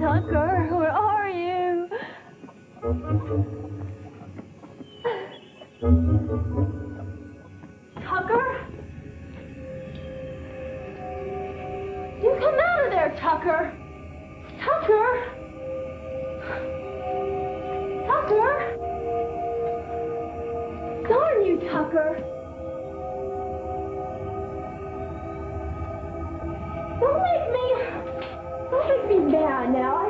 Tucker, where are you? Tucker? You come out of there, Tucker! Tucker! Tucker! Darn you, Tucker! Don't make me mad now.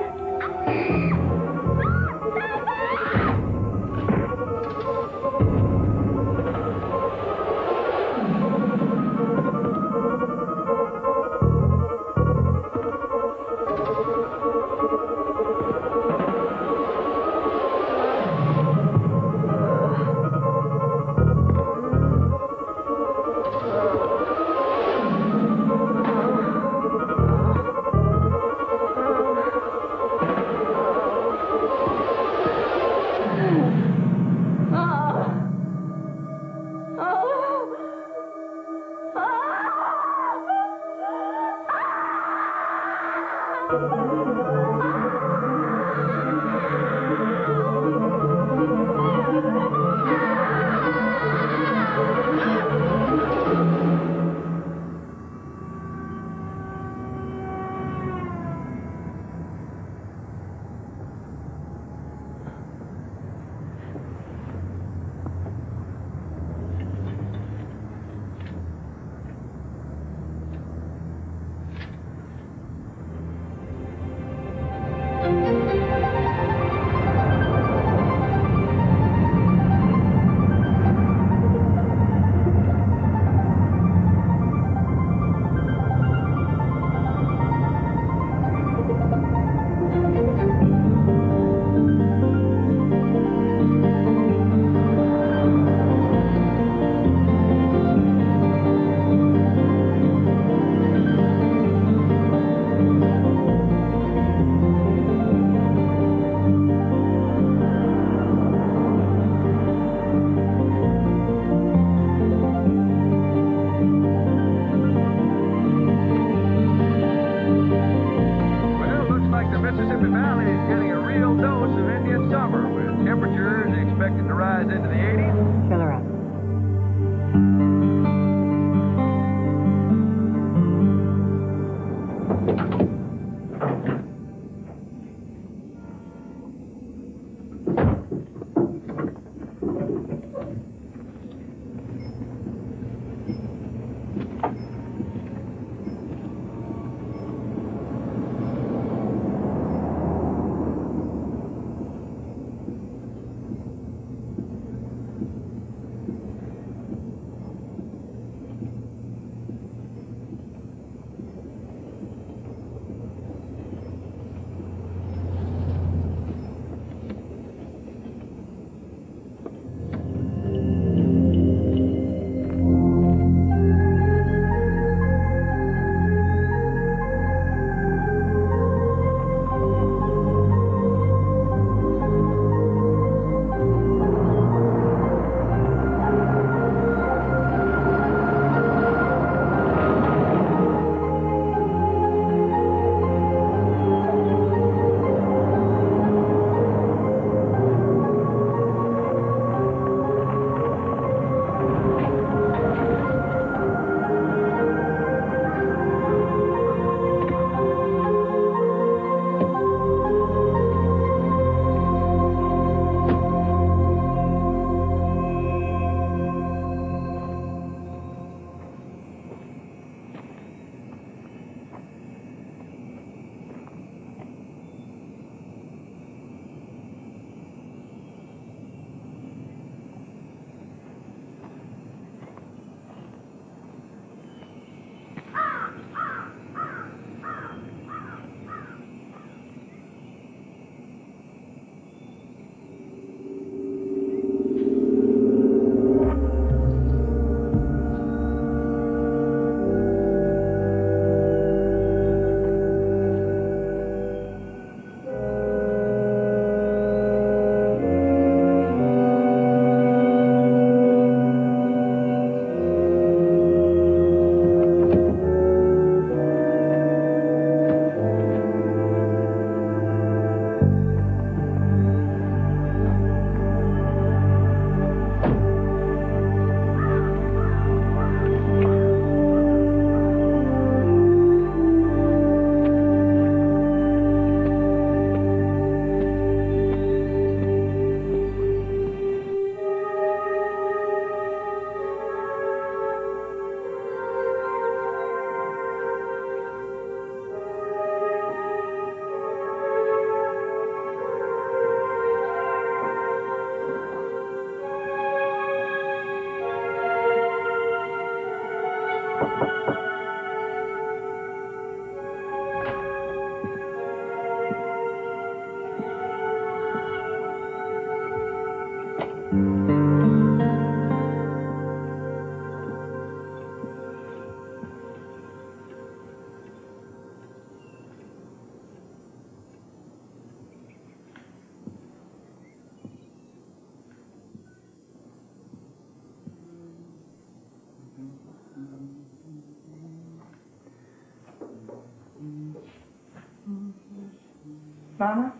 Mama?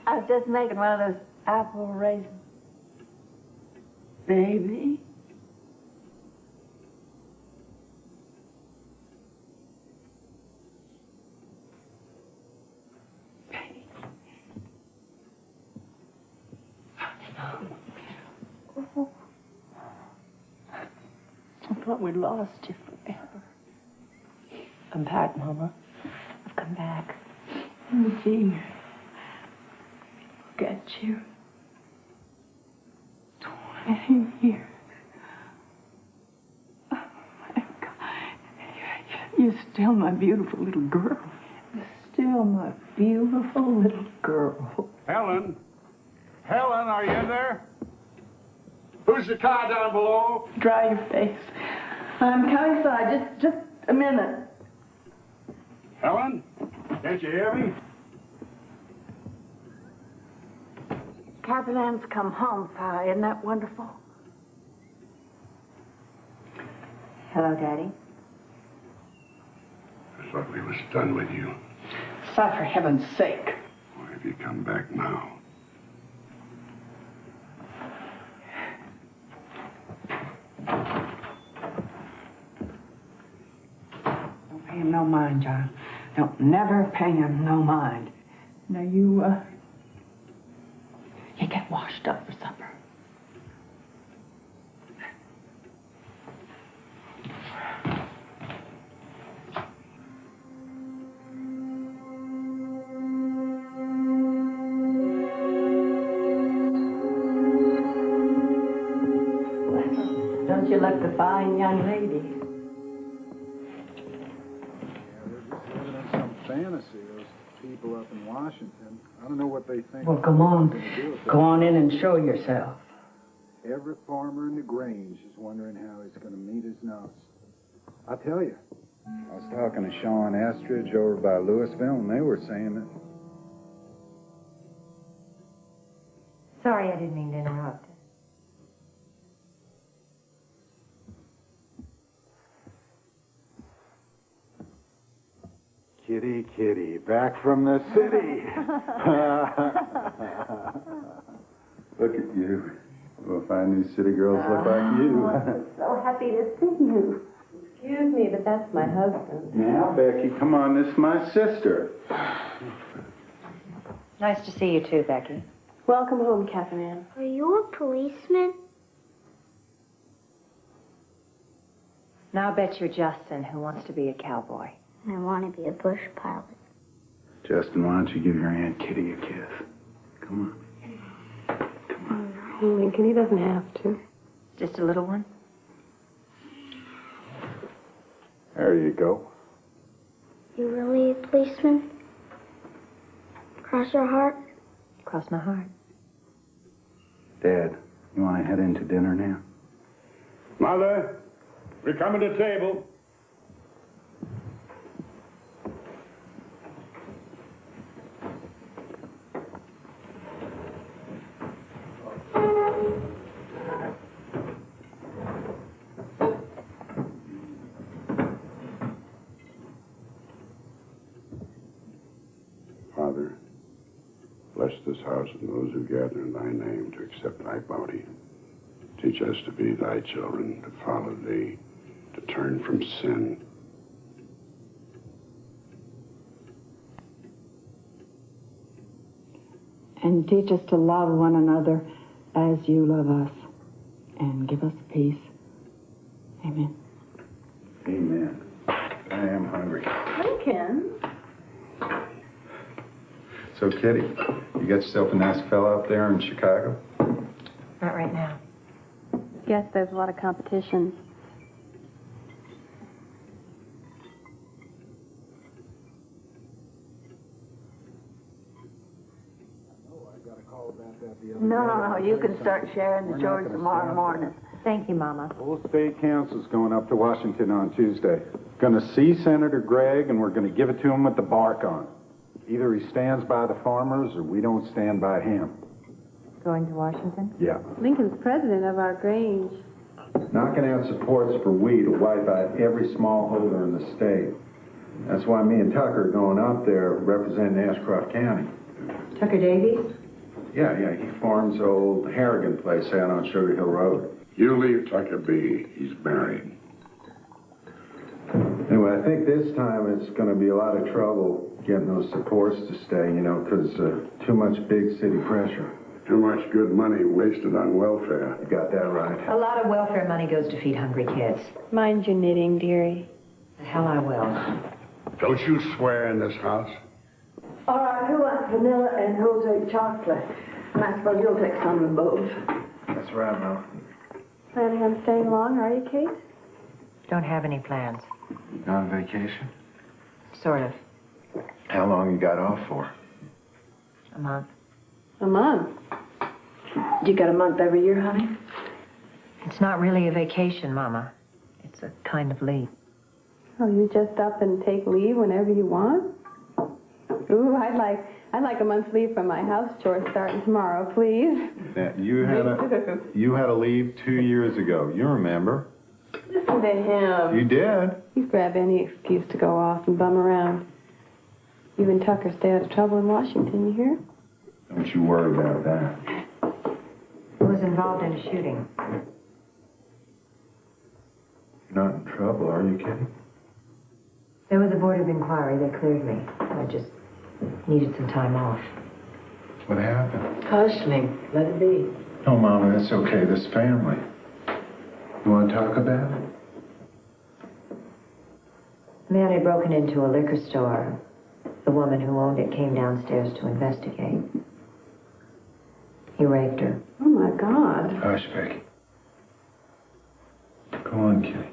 I was just making one of those apple raisins. Baby? I thought we lost you forever. I'm back, Mama. I've come back. Oh, gee. Look at you. 20 years. Oh, my God. You're still my beautiful little girl. You're still my beautiful little girl. Helen? Helen, are you in there? Who's the car down below? Dry your face. I'm coming inside. Just a minute. Helen? Can't you hear me? Captain Ann's come home, Pa. Isn't that wonderful? Hello, Daddy. I thought we was done with you. Si, for heaven's sake. Why have you come back now? Don't pay him no mind, John. Don't never pay him no mind. Now you get washed up for supper. Don't you look the fine young lady? Fantasy, those people up in Washington. I don't know what they think. Well, come on. Go on in and show yourself. Every farmer in the Grange is wondering how he's going to meet his nose. I tell you, I was talking to Sean Astridge over by Louisville, and they were saying that. Sorry, I didn't mean to interrupt. Kitty, kitty, back from the city. Look at you. We'll find these city girls look like you. I'm so happy to see you. Excuse me, but that's my husband. Now, Becky, come on, this is my sister. Nice to see you too, Becky. Welcome home, Captain Ann. Are you a policeman? Now I bet you're Justin, who wants to be a cowboy. I want to be a bush pilot. Justin, why don't you give your Aunt Kitty a kiss? Come on. Come on. Oh, Lincoln, he doesn't have to. Just a little one? There you go. You really a policeman? Cross your heart? Cross my heart. Dad, you want to head into dinner now? Mother, we're coming to table. Father, bless this house and those who gather in thy name to accept thy bounty. Teach us to be thy children, to follow thee, to turn from sin. And teach us to love one another as you love us. And give us peace. Amen. Amen. I am hungry. Lincoln? So, Kitty, you got yourself a nice fella up there in Chicago? Not right now. Yes, there's a lot of competition. Oh, I got a call about that the other No, day. you can start sharing the We're not chores gonna tomorrow stop morning. Thank you, Mama. Full state council's going up to Washington on Tuesday. Going to see Senator Gregg, and we're going to give it to him with the bark on. Either he stands by the farmers, or we don't stand by him. Going to Washington? Yeah. Lincoln's president of our Grange. Knocking out supports for we to wipe out every smallholder in the state. That's why me and Tucker are going up there representing Ashcroft County. Tucker Davies? Yeah, he farms old Harrigan place out on Sugar Hill Road. You leave Tucker be. He's married. Anyway, I think this time it's going to be a lot of trouble getting those supports to stay, you know, because too much big city pressure. Too much good money wasted on welfare. You got that right. A lot of welfare money goes to feed hungry kids. Mind your knitting, dearie. The hell I will. Don't you swear in this house? All right, who wants vanilla and who'll take chocolate? And I suppose you'll take some of both. That's right, Mom. Planning on staying long, are you, Kate? Don't have any plans. On vacation? Sort of. How long you got off for? A month. A month. You got a month every year, honey? It's not really a vacation, Mama. It's a kind of leave. Oh, you just up and take leave whenever you want? Ooh, I'd like a month's leave from my house chores starting tomorrow, please. Now, you had a leave 2 years ago. You remember? Listen to him. You did. You grab any excuse to go off and bum around. You and Tucker stay out of trouble in Washington, you hear? Don't you worry about that. Who was involved in a shooting? You're not in trouble, are you, Kitty? There was a board of inquiry. They cleared me. I just needed some time off. What happened? Hushling. Let it be. No, Mama, that's okay. This family. You want to talk about it? A man had broken into a liquor store. The woman who owned it came downstairs to investigate. He raped her. Oh, my God. Hush, Becky. Go on, Kitty.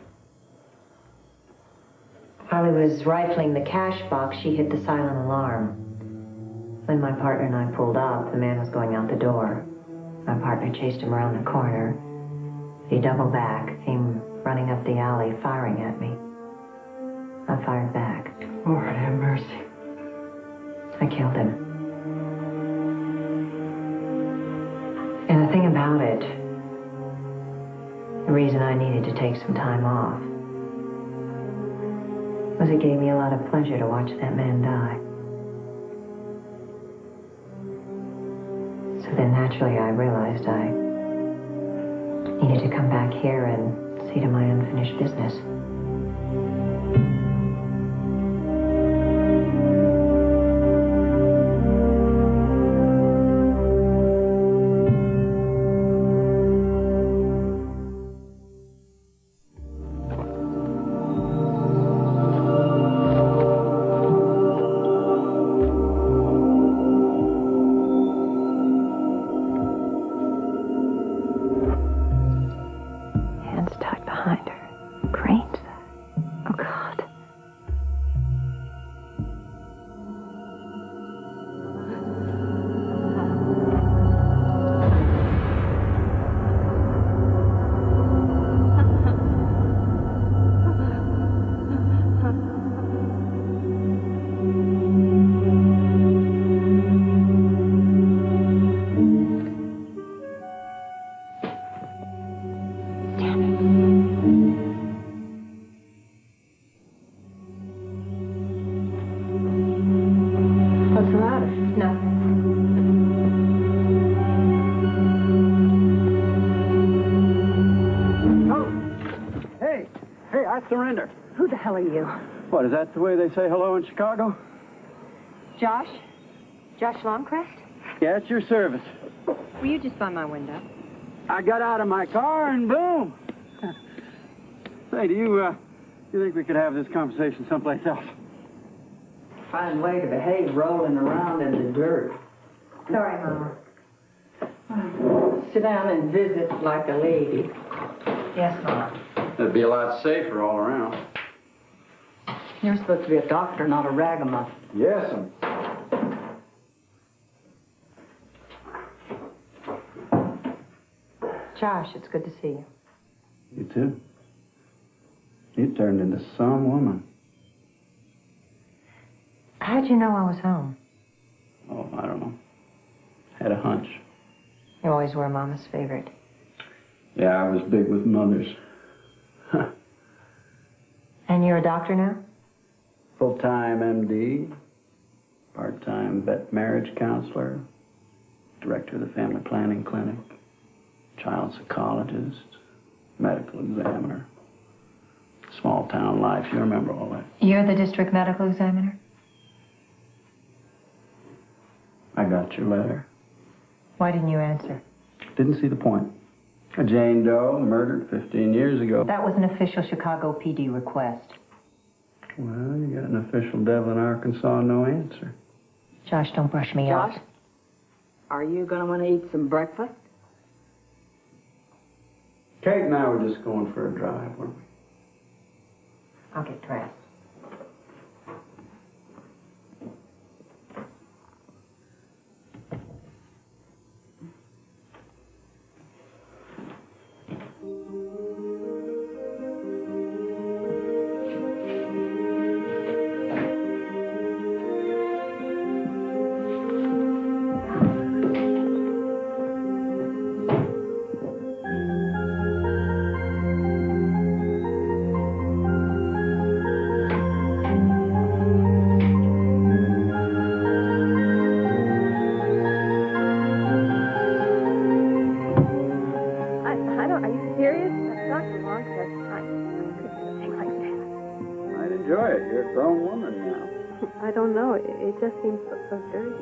While he was rifling the cash box, she hit the silent alarm. When my partner and I pulled up, the man was going out the door. My partner chased him around the corner. He doubled back, came running up the alley, firing at me. I fired back. Lord have mercy. I killed him. And the thing about it, the reason I needed to take some time off, was it gave me a lot of pleasure to watch that man die. So then naturally I realized I needed to come back here and see to my unfinished business. Hands tied behind her. Cranes. Oh, God. What's the matter? Nothing. Hey, I surrender. Who the hell are you? What, is that the way they say hello in Chicago? Josh? Josh Longcrest? Yeah, it's your service. Were you just by my window? I got out of my car and boom. Say, do you think we could have this conversation someplace else? Fine way to behave rolling around in the dirt. Sorry, Mama. Sit down and visit like a lady. Yes, Mama. It'd be a lot safer all around. You're supposed to be a doctor, not a ragamuffin. Yes, Josh, it's good to see you. You too. You turned into some woman. How'd you know I was home? Oh, I don't know. Had a hunch. You always were Mama's favorite. Yeah, I was big with mothers. And you're a doctor now? Full-time MD, part-time vet marriage counselor, director of the family planning clinic, child psychologist, medical examiner. Small town life, you remember all that. You're the district medical examiner? I got your letter. Why didn't you answer? Didn't see the point. A Jane Doe murdered 15 years ago. That was an official Chicago PD request. Well, you got an official Devlin, Arkansas, no answer. Josh, don't brush me off. Josh, are you going to want to eat some breakfast? Kate and I were just going for a drive, weren't we? I'll get dressed. Are you serious? That's not too long, because I couldn't do anything like that. I'd enjoy it. You're a grown woman now. I don't know. It just seems so dirty.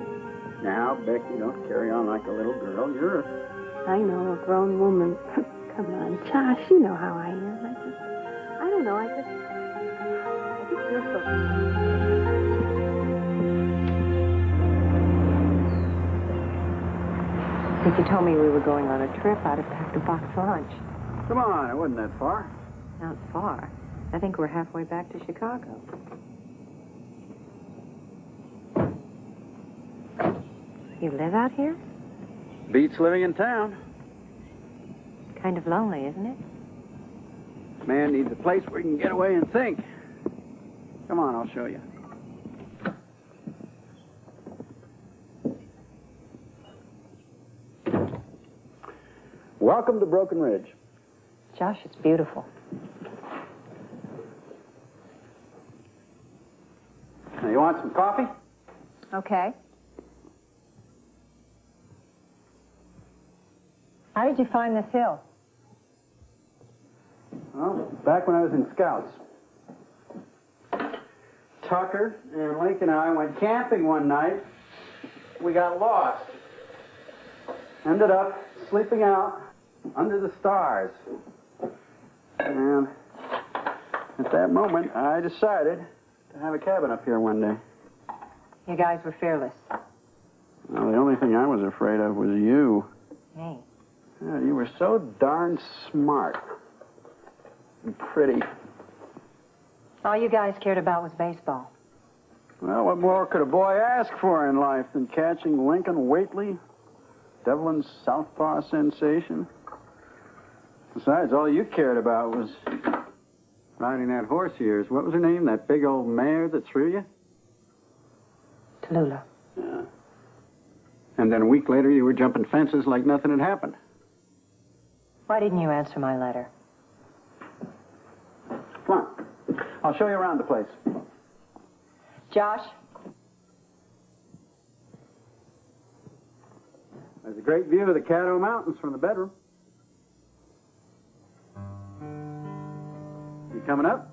Now, Becky, don't carry on like a little girl. You're I know, a grown woman. Come on, Josh, you know how I am. I don't know, I just feel so... If you told me we were going on a trip, I'd have packed a box lunch. Come on, it wasn't that far. Not far. I think we're halfway back to Chicago. You live out here? Beats living in town. Kind of lonely, isn't it? Man needs a place where he can get away and think. Come on, I'll show you. Welcome to Broken Ridge. Josh, it's beautiful. Now, you want some coffee? Okay. How did you find this hill? Well, back when I was in Scouts. Tucker and Link and I went camping one night. We got lost. Ended up sleeping out under the stars. And at that moment, I decided to have a cabin up here one day. You guys were fearless. Well, the only thing I was afraid of was you. Me? Yeah, you were so darn smart and pretty. All you guys cared about was baseball. Well, what more could a boy ask for in life than catching Lincoln Waitley, Devlin's southpaw sensation? Besides, all you cared about was riding that horse of yours. What was her name? That big old mare that threw you? Tallulah. Yeah. And then a week later, you were jumping fences like nothing had happened. Why didn't you answer my letter? Come on. I'll show you around the place. Josh? There's a great view of the Caddo Mountains from the bedroom. You coming up?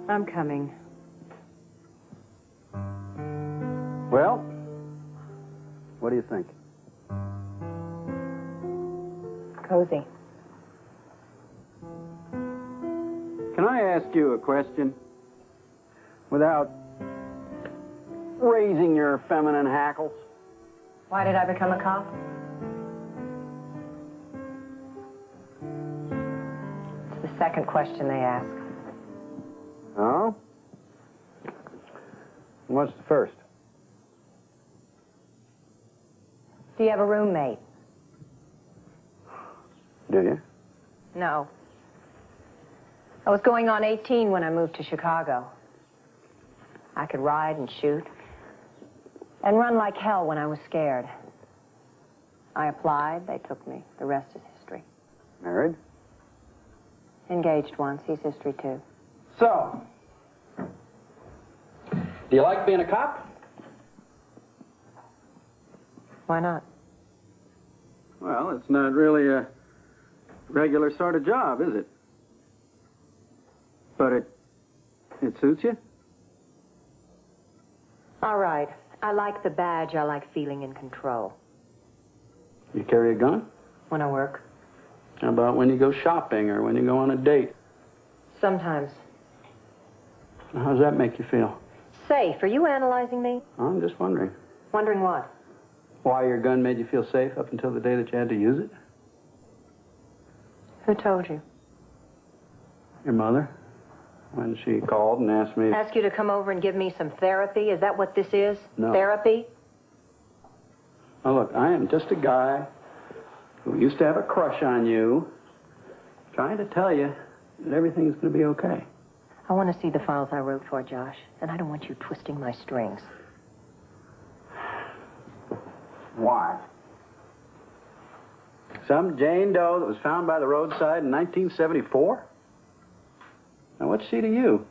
I'm coming. Well, what do you think? Cozy. Can I ask you a question without raising your feminine hackles? Why did I become a cop? It's the second question they ask. Oh? What's the first? Do you have a roommate? Do you? No. I was going on 18 when I moved to Chicago. I could ride and shoot and run like hell when I was scared. I applied, they took me. The rest is history. Married? Engaged once, he's history too. So, do you like being a cop? Why not? Well, it's not really a regular sort of job, is it? But it suits you? All right. I like the badge. I like feeling in control. You carry a gun? When I work. How about when you go shopping or when you go on a date? Sometimes. How does that make you feel? Safe. Are you analyzing me? I'm just wondering. Wondering what? Why your gun made you feel safe up until the day that you had to use it? Who told you? Your mother. When she called and asked me... Ask you to come over and give me some therapy? Is that what this is? No. Therapy? Now look, I am just a guy who used to have a crush on you, trying to tell you that everything's going to be okay. I want to see the files I wrote for, Josh, and I don't want you twisting my strings. Why? Some Jane Doe that was found by the roadside in 1974? Now, what's she to you?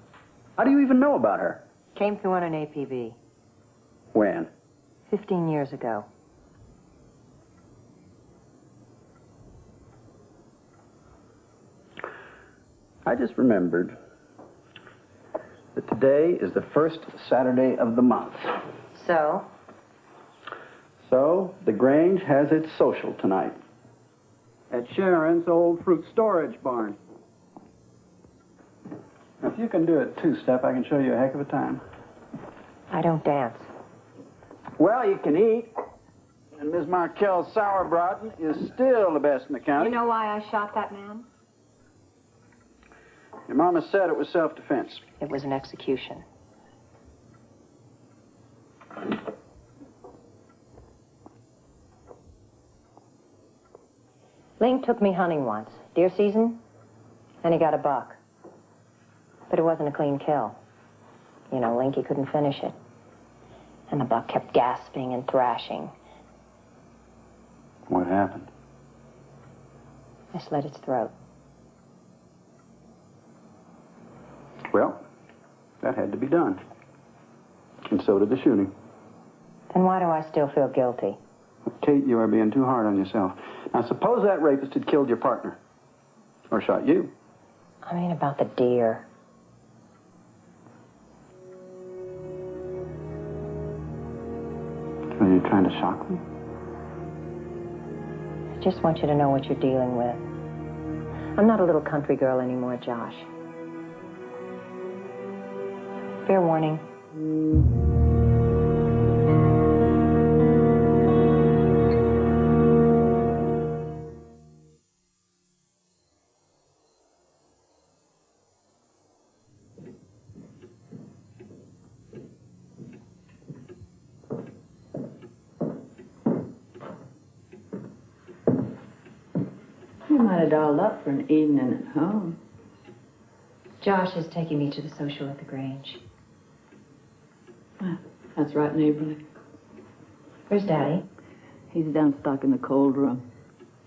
How do you even know about her? Came through on an APB. When? 15 years ago. I just remembered that today is the first Saturday of the month. So? So, the Grange has its social tonight. At Sharon's old fruit storage barn. Now, if you can do it two-step, I can show you a heck of a time. I don't dance. Well, you can eat. And Ms. Markel's sauerbraten is still the best in the county. You know why I shot that man? Your mama said it was self-defense. It was an execution. Link took me hunting once, deer season, and he got a buck. But it wasn't a clean kill. You know, Link, he couldn't finish it. And the buck kept gasping and thrashing. What happened? I slit its throat. Well, that had to be done. And so did the shooting. Then why do I still feel guilty? Kate, you are being too hard on yourself. Now, suppose that rapist had killed your partner. Or shot you. I mean about the deer. Are you trying to shock me? I just want you to know what you're dealing with. I'm not a little country girl anymore, Josh. Fair warning. You might have dolled up for an evening at home. Josh is taking me to the social at the Grange. Well, that's right neighborly. Where's Daddy? He's down stuck in the cold room.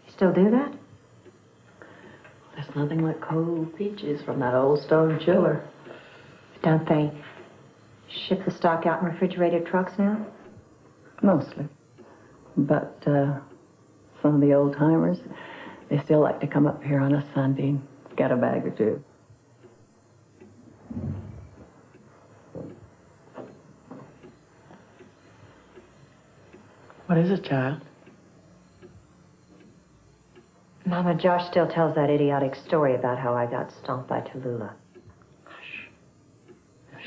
You still do that? There's nothing like cold peaches from that old stone chiller. Don't they ship the stock out in refrigerated trucks now? Mostly. But some of the old timers, they still like to come up here on a Sunday and get a bag or two. What is it, child? Mama, Josh still tells that idiotic story about how I got stomped by Tallulah. Hush.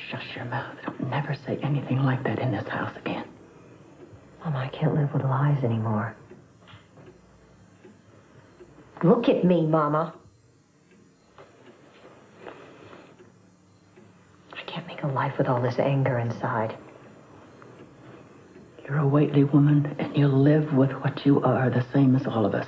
Shush your mouth. Don't never say anything like that in this house again. Mama, I can't live with lies anymore. Look at me, Mama. I can't make a life with all this anger inside. You're a Whately woman, and you live with what you are, the same as all of us.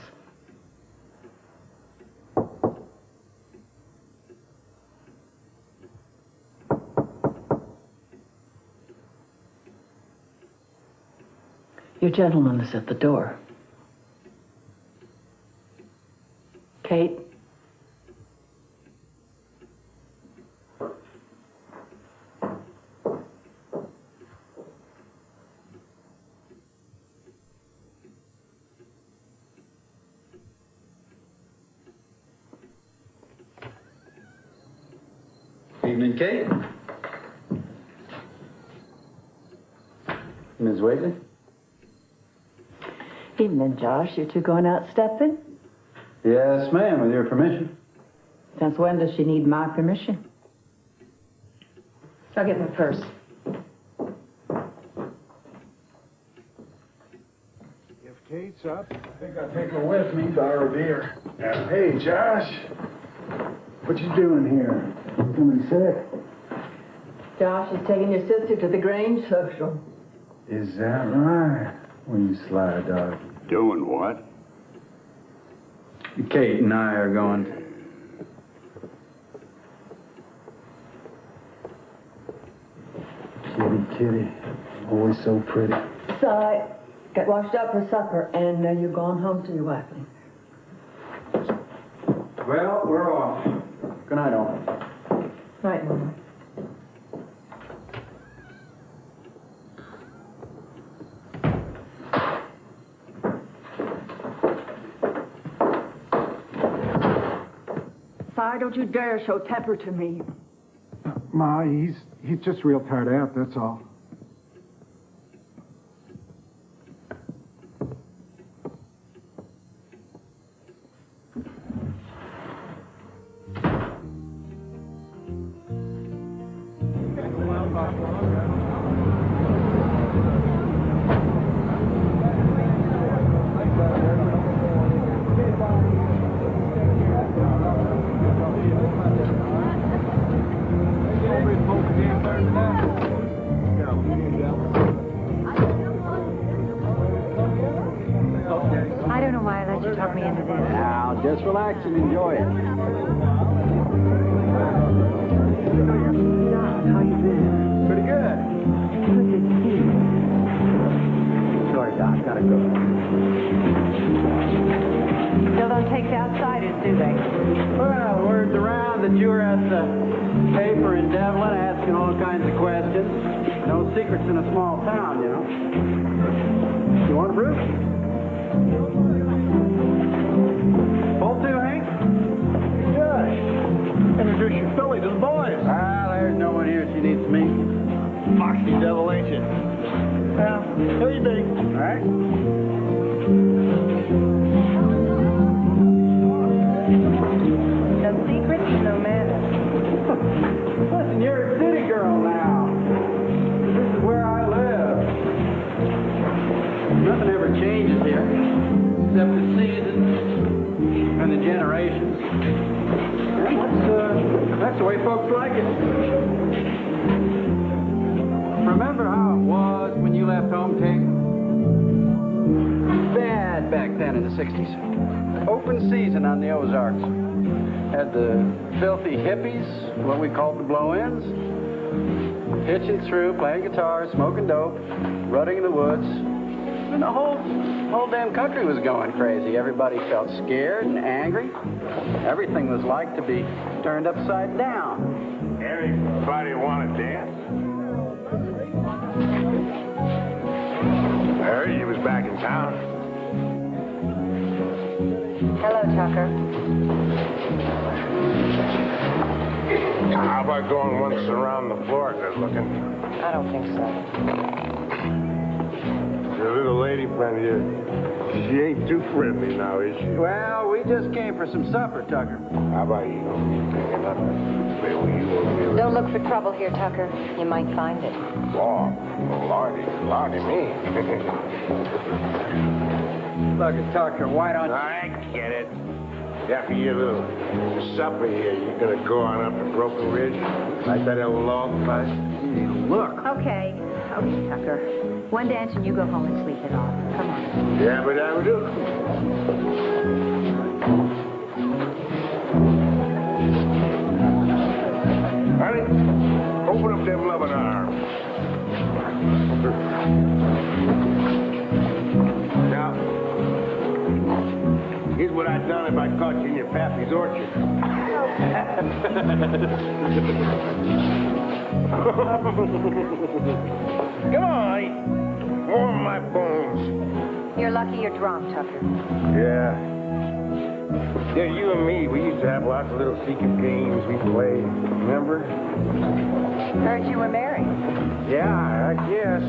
Your gentleman is at the door. Kate? Evening, Kate. Ms. Whately? Evening, Josh. You two going out stepping? Yes, ma'am, with your permission. Since when does she need my permission? I'll get my purse. If Kate's up, I think I'll take her with me, borrow a beer. Hey, Josh. What you doing here? Somebody sick? Josh is taking your sister to the Grange social. Is that right? Well, you sly dog. Doing what? Kate and I are going. Kitty, always so pretty. So I got washed up for supper, and you're going home to your wife. Well, we're off. Good night, all. Right, Mama. Si, don't you dare show temper to me. Ma, he's just real tired out, that's all. I don't know why I let you talk me into this. Now, just relax and enjoy it. How you been? Pretty good. Sorry, Doc, gotta go. Still don't take the outsiders, do they? Well, word's around that you were at the paper in Devlin asking all kinds of questions. No secrets in a small town, you know. You want a brew? Full two, Hank? Yeah. Introduce your filly to the boys. Ah, there's no one here she needs to meet. Foxy devil, ain't you? Well, here you be. All right. No secrets, no manners. Listen, you're a city girl now. This is where I live. Nothing ever changes here, except the seasons and the generations. And that's the way folks like it. Remember how it was when you left home, Kate? Bad back then in the 60s. Open season on the Ozarks. Had the filthy hippies, what we called the blow-ins, pitching through, playing guitar, smoking dope, rutting in the woods. And the whole damn country was going crazy. Everybody felt scared and angry. Everything was like to be turned upside down. Everybody want to dance? I heard you was back in town. Hello, Tucker. How about going once around the floor, good looking? I don't think so. Your little lady friend here, she ain't too friendly now, is she? Well, we just came for some supper, Tucker. How about you? Picking up and stay with you over here? Don't look for trouble here, Tucker. You might find it. Oh, Lordy me. Look, Tucker, why don't you... I get it. After your little supper here, you're gonna go on up to Broken Ridge like that old log fight? Look. Okay, Tucker. One dance and you go home and sleep it off. Come on. Yeah, but I would do. Honey, open up them loving arms. have done if I caught you in your pappy's orchard. Come on, warm my bones. You're lucky you're drunk, Tucker. Yeah. Yeah, you and me, we used to have lots of little secret games we played. Remember? Heard you were married. Yeah, I guess.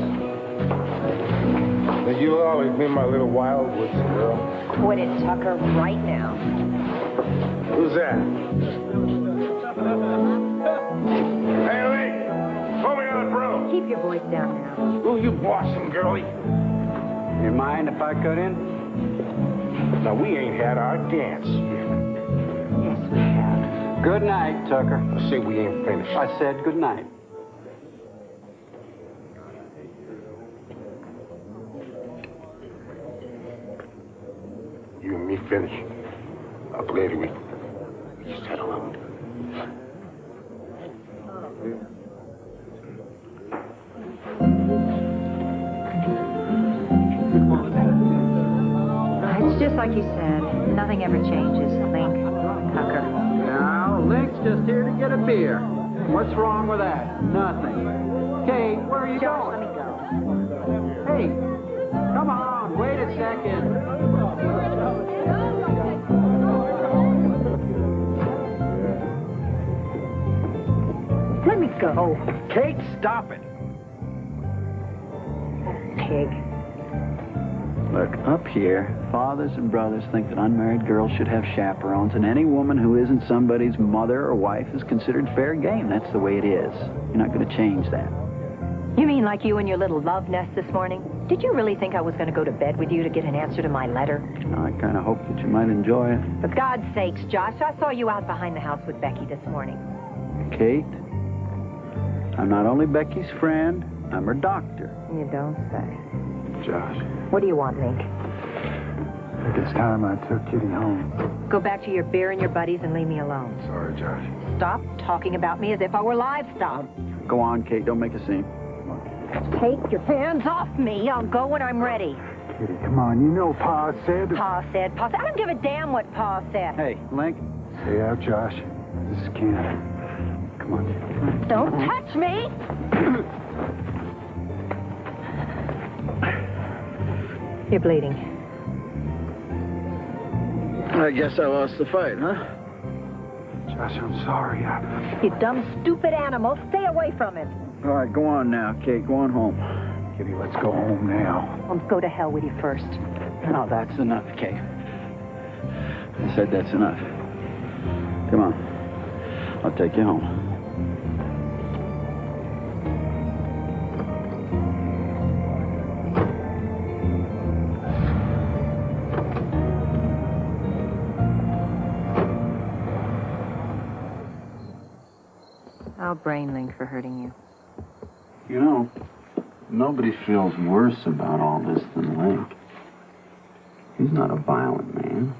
But you'll always be my little Wildwoods girl. Quit it, Tucker, right now. Who's that? Hey, Lee! Pull me on the broom! Keep your voice down now. Who you bossing, girlie? You mind if I cut in? Now, we ain't had our dance yet. Yes, we have. Good night, Tucker. I say we ain't finished. I said good night. You and me finish. Up later, we settle up. It's just like you said. Nothing ever changes. Link, Tucker. Now, Link's just here to get a beer. What's wrong with that? Nothing. Kate, where are you Josh, going? let me go. Hey, come on, wait a second. Let me go. Kate, stop it. Pig. Look, up here, fathers and brothers think that unmarried girls should have chaperones, and any woman who isn't somebody's mother or wife is considered fair game. That's the way it is. You're not going to change that. You mean like you and your little love nest this morning? Did you really think I was going to go to bed with you to get an answer to my letter? I kind of hoped that you might enjoy it. For God's sakes, Josh, I saw you out behind the house with Becky this morning. Kate, I'm not only Becky's friend, I'm her doctor. You don't say. Josh, What do you want, Link? I think it's time I took Kitty home. Go back to your beer and your buddies and leave me alone. Sorry, Josh. Stop talking about me as if I were livestock. Go on, Kate, don't make a scene. Take your hands off me. I'll go when I'm ready. Kitty, come on. You know Pa said... Pa said. I don't give a damn what Pa said. Hey, Link. Stay out, Josh. This is Canada. Come on. Don't touch me. You're bleeding. I guess I lost the fight, huh? Josh, I'm sorry. You dumb, stupid animal. Stay away from him. All right, go on now, Kate. Go on home. Kitty, let's go home now. I'll go to hell with you first. No, that's enough, Kate. I said that's enough. Come on. I'll take you home. I'll brain Link for hurting you. You know, nobody feels worse about all this than Link. He's not a violent man.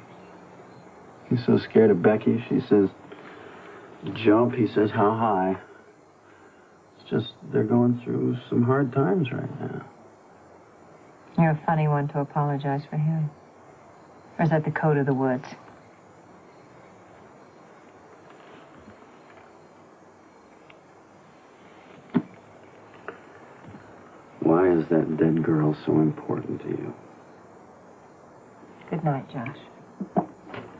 He's so scared of Becky, she says, jump, he says, how high. It's just, they're going through some hard times right now. You're a funny one to apologize for him. Or is that the code of the woods? Why is that dead girl so important to you? Good night, Josh.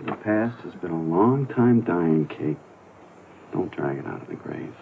The past has been a long time dying, Kate. Don't drag it out of the grave.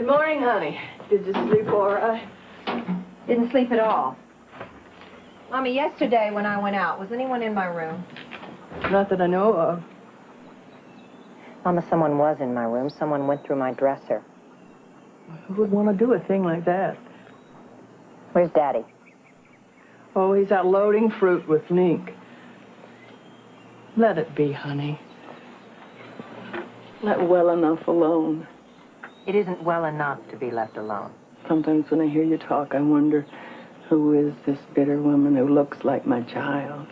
Good morning, honey. Did you sleep all right? Didn't sleep at all. Mommy, yesterday when I went out, was anyone in my room? Not that I know of. Mama, someone was in my room. Someone went through my dresser. Who would want to do a thing like that? Where's Daddy? Oh, he's out loading fruit with Link. Let it be, honey. Let well enough alone. It isn't well enough to be left alone. Sometimes when I hear you talk, I wonder who is this bitter woman who looks like my child.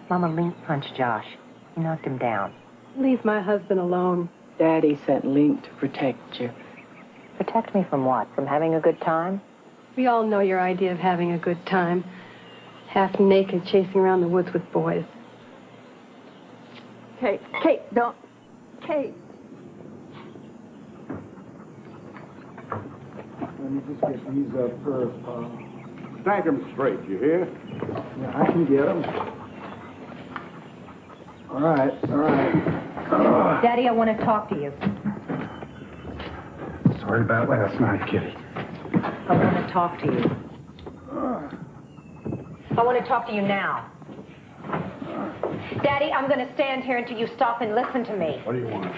Mama, Link punched Josh. He knocked him down. Leave my husband alone. Daddy sent Link to protect you. Protect me from what? From having a good time? We all know your idea of having a good time. Half naked, chasing around the woods with boys. Kate, don't. Kate. Let me just get these up first, Pa. Stank 'em straight, you hear? Yeah, I can get them. All right, all right. Daddy, I want to talk to you. Sorry about last night, Kitty. I want to talk to you. I want to talk to you now. Daddy, I'm going to stand here until you stop and listen to me. What do you want?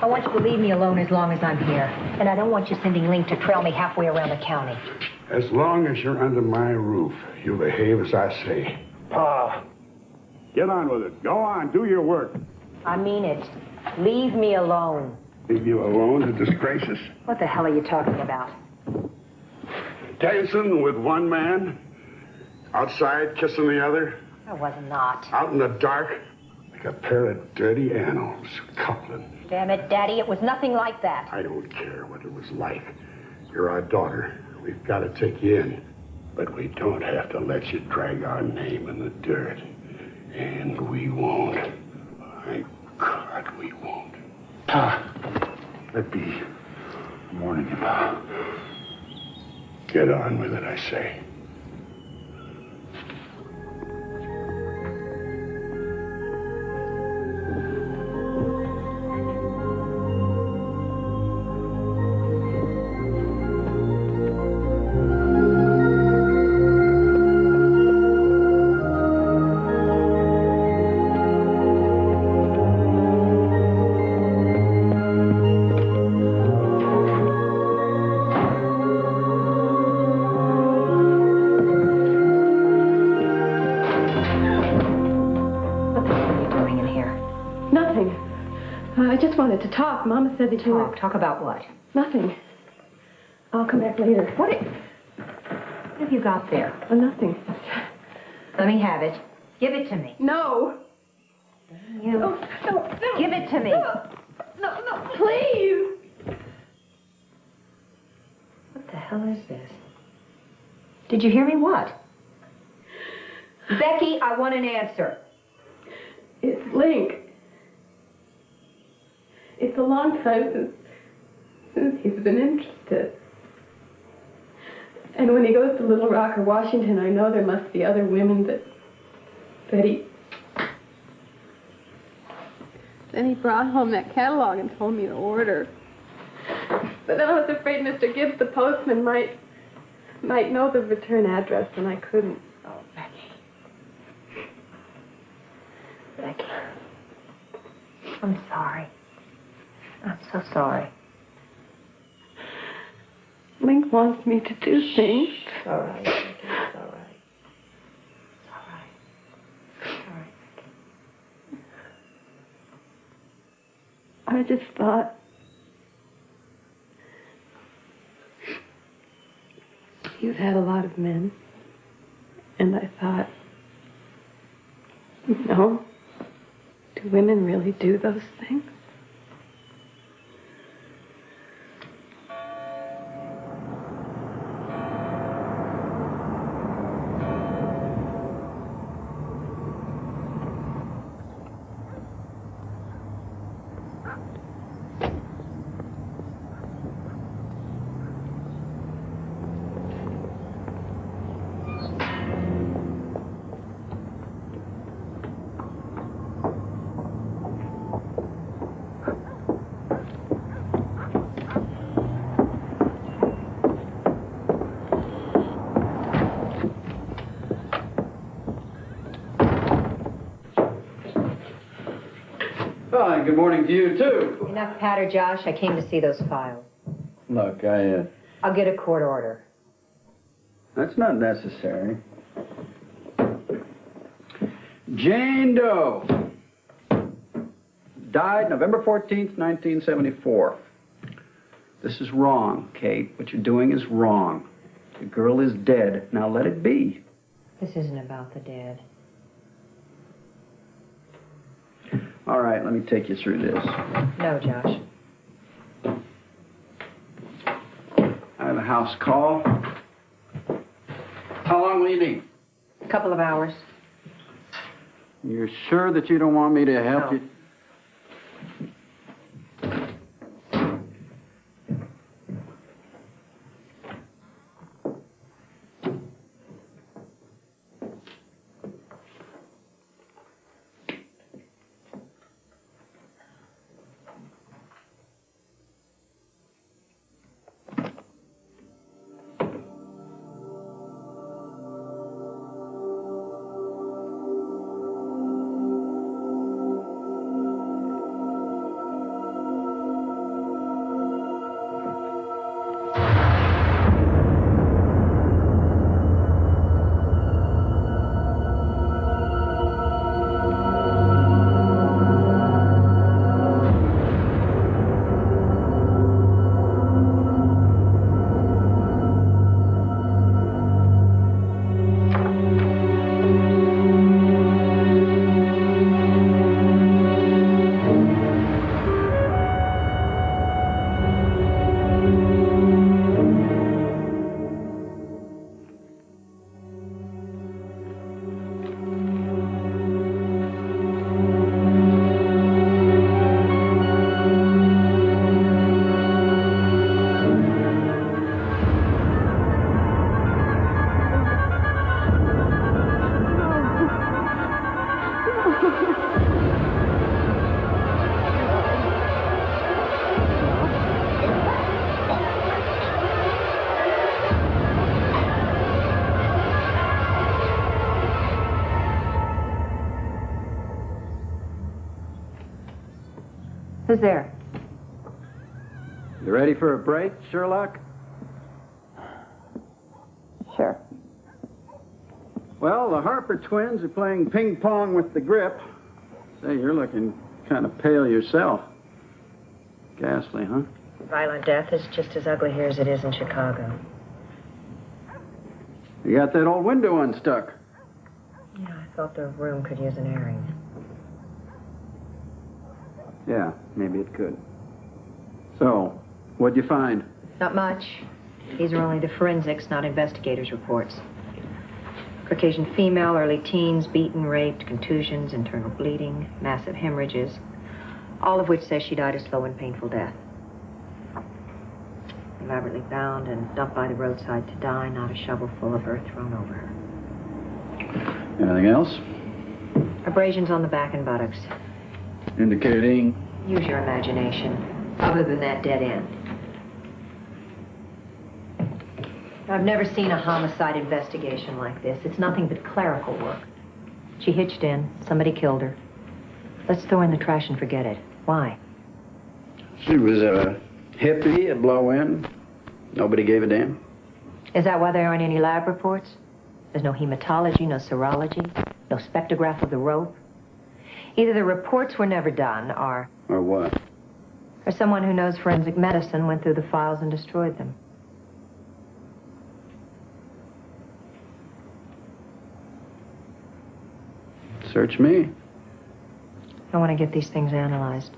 I want you to leave me alone as long as I'm here. And I don't want you sending Link to trail me halfway around the county. As long as you're under my roof, you behave as I say. Pa, get on with it. Go on, do your work. I mean it. Leave me alone. Leave you alone to disgrace us? What the hell are you talking about? Dancing with one man, outside kissing the other, I was not. out in the dark, like a pair of dirty animals, coupling. Damn it, Daddy, it was nothing like that. I don't care what it was like. You're our daughter. We've got to take you in. But we don't have to let you drag our name in the dirt. And we won't. My God, we won't. Pa, let be warning you, Pa. Get on with it, I say. I just wanted to talk. Mama said that you were... Talk about what? Nothing. I'll come back later. What have you got there? Nothing. Let me have it. Give it to me. No. You. No. Give it to me. No, please. What the hell is this? Did you hear me? What? Becky, I want an answer. It's Link. It's a long time since he's been interested. And when he goes to Little Rock or Washington, I know there must be other women that he... Then he brought home that catalog and told me to order. But then I was afraid Mr. Gibbs, the postman, might know the return address, and I couldn't. Oh, Becky. I'm sorry. I'm so sorry. Link wants me to do things. It's all right, Becky. It's all right. It's all right. It's all right, Becky. I just thought you've had a lot of men. And I thought, no, do women really do those things? Oh, and good morning to you, too. Enough patter, Josh. I came to see those files. Look, I'll get a court order. That's not necessary. Jane Doe. Died November 14th, 1974. This is wrong, Kate. What you're doing is wrong. The girl is dead. Now let it be. This isn't about the dead. All right, let me take you through this. No, Josh. I have a house call. How long will you need? A couple of hours. You're sure that you don't want me to help you? Who's there? You ready for a break, Sherlock? Sure. Well, the Harper twins are playing ping pong with the grip. Say, you're looking kind of pale yourself. Ghastly, huh? Violent death is just as ugly here as it is in Chicago. You got that old window unstuck. Yeah, I thought the room could use an airing. Yeah, maybe it could. So, what'd you find? Not much. These are only the forensics, not investigators' reports. Caucasian female, early teens, beaten, raped, contusions, internal bleeding, massive hemorrhages, all of which says she died a slow and painful death. Elaborately bound and dumped by the roadside to die, not a shovel full of earth thrown over her. Anything else? Abrasions on the back and buttocks. Indicating? Use your imagination, other than that dead end. I've never seen a homicide investigation like this. It's nothing but clerical work. She hitched in, somebody killed her. Let's throw in the trash and forget it. Why? She was a hippie, a blow-in. Nobody gave a damn. Is that why there aren't any lab reports? There's no hematology, no serology, no spectrograph of the rope. Either the reports were never done, or what? Or someone who knows forensic medicine went through the files and destroyed them. Search me. I want to get these things analyzed.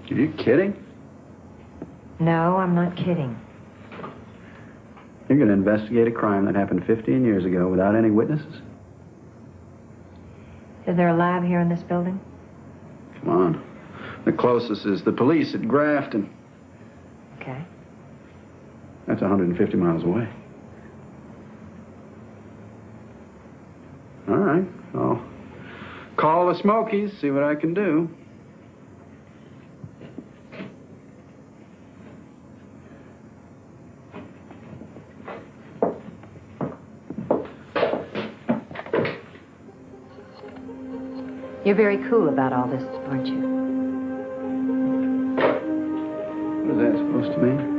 Are you kidding? No, I'm not kidding. You're going to investigate a crime that happened 15 years ago without any witnesses? Is there a lab here in this building? Come on. The closest is the police at Grafton. Okay. That's 150 miles away. All right. I'll call the Smokies, see what I can do. You're very cool about all this, aren't you? was that supposed to mean?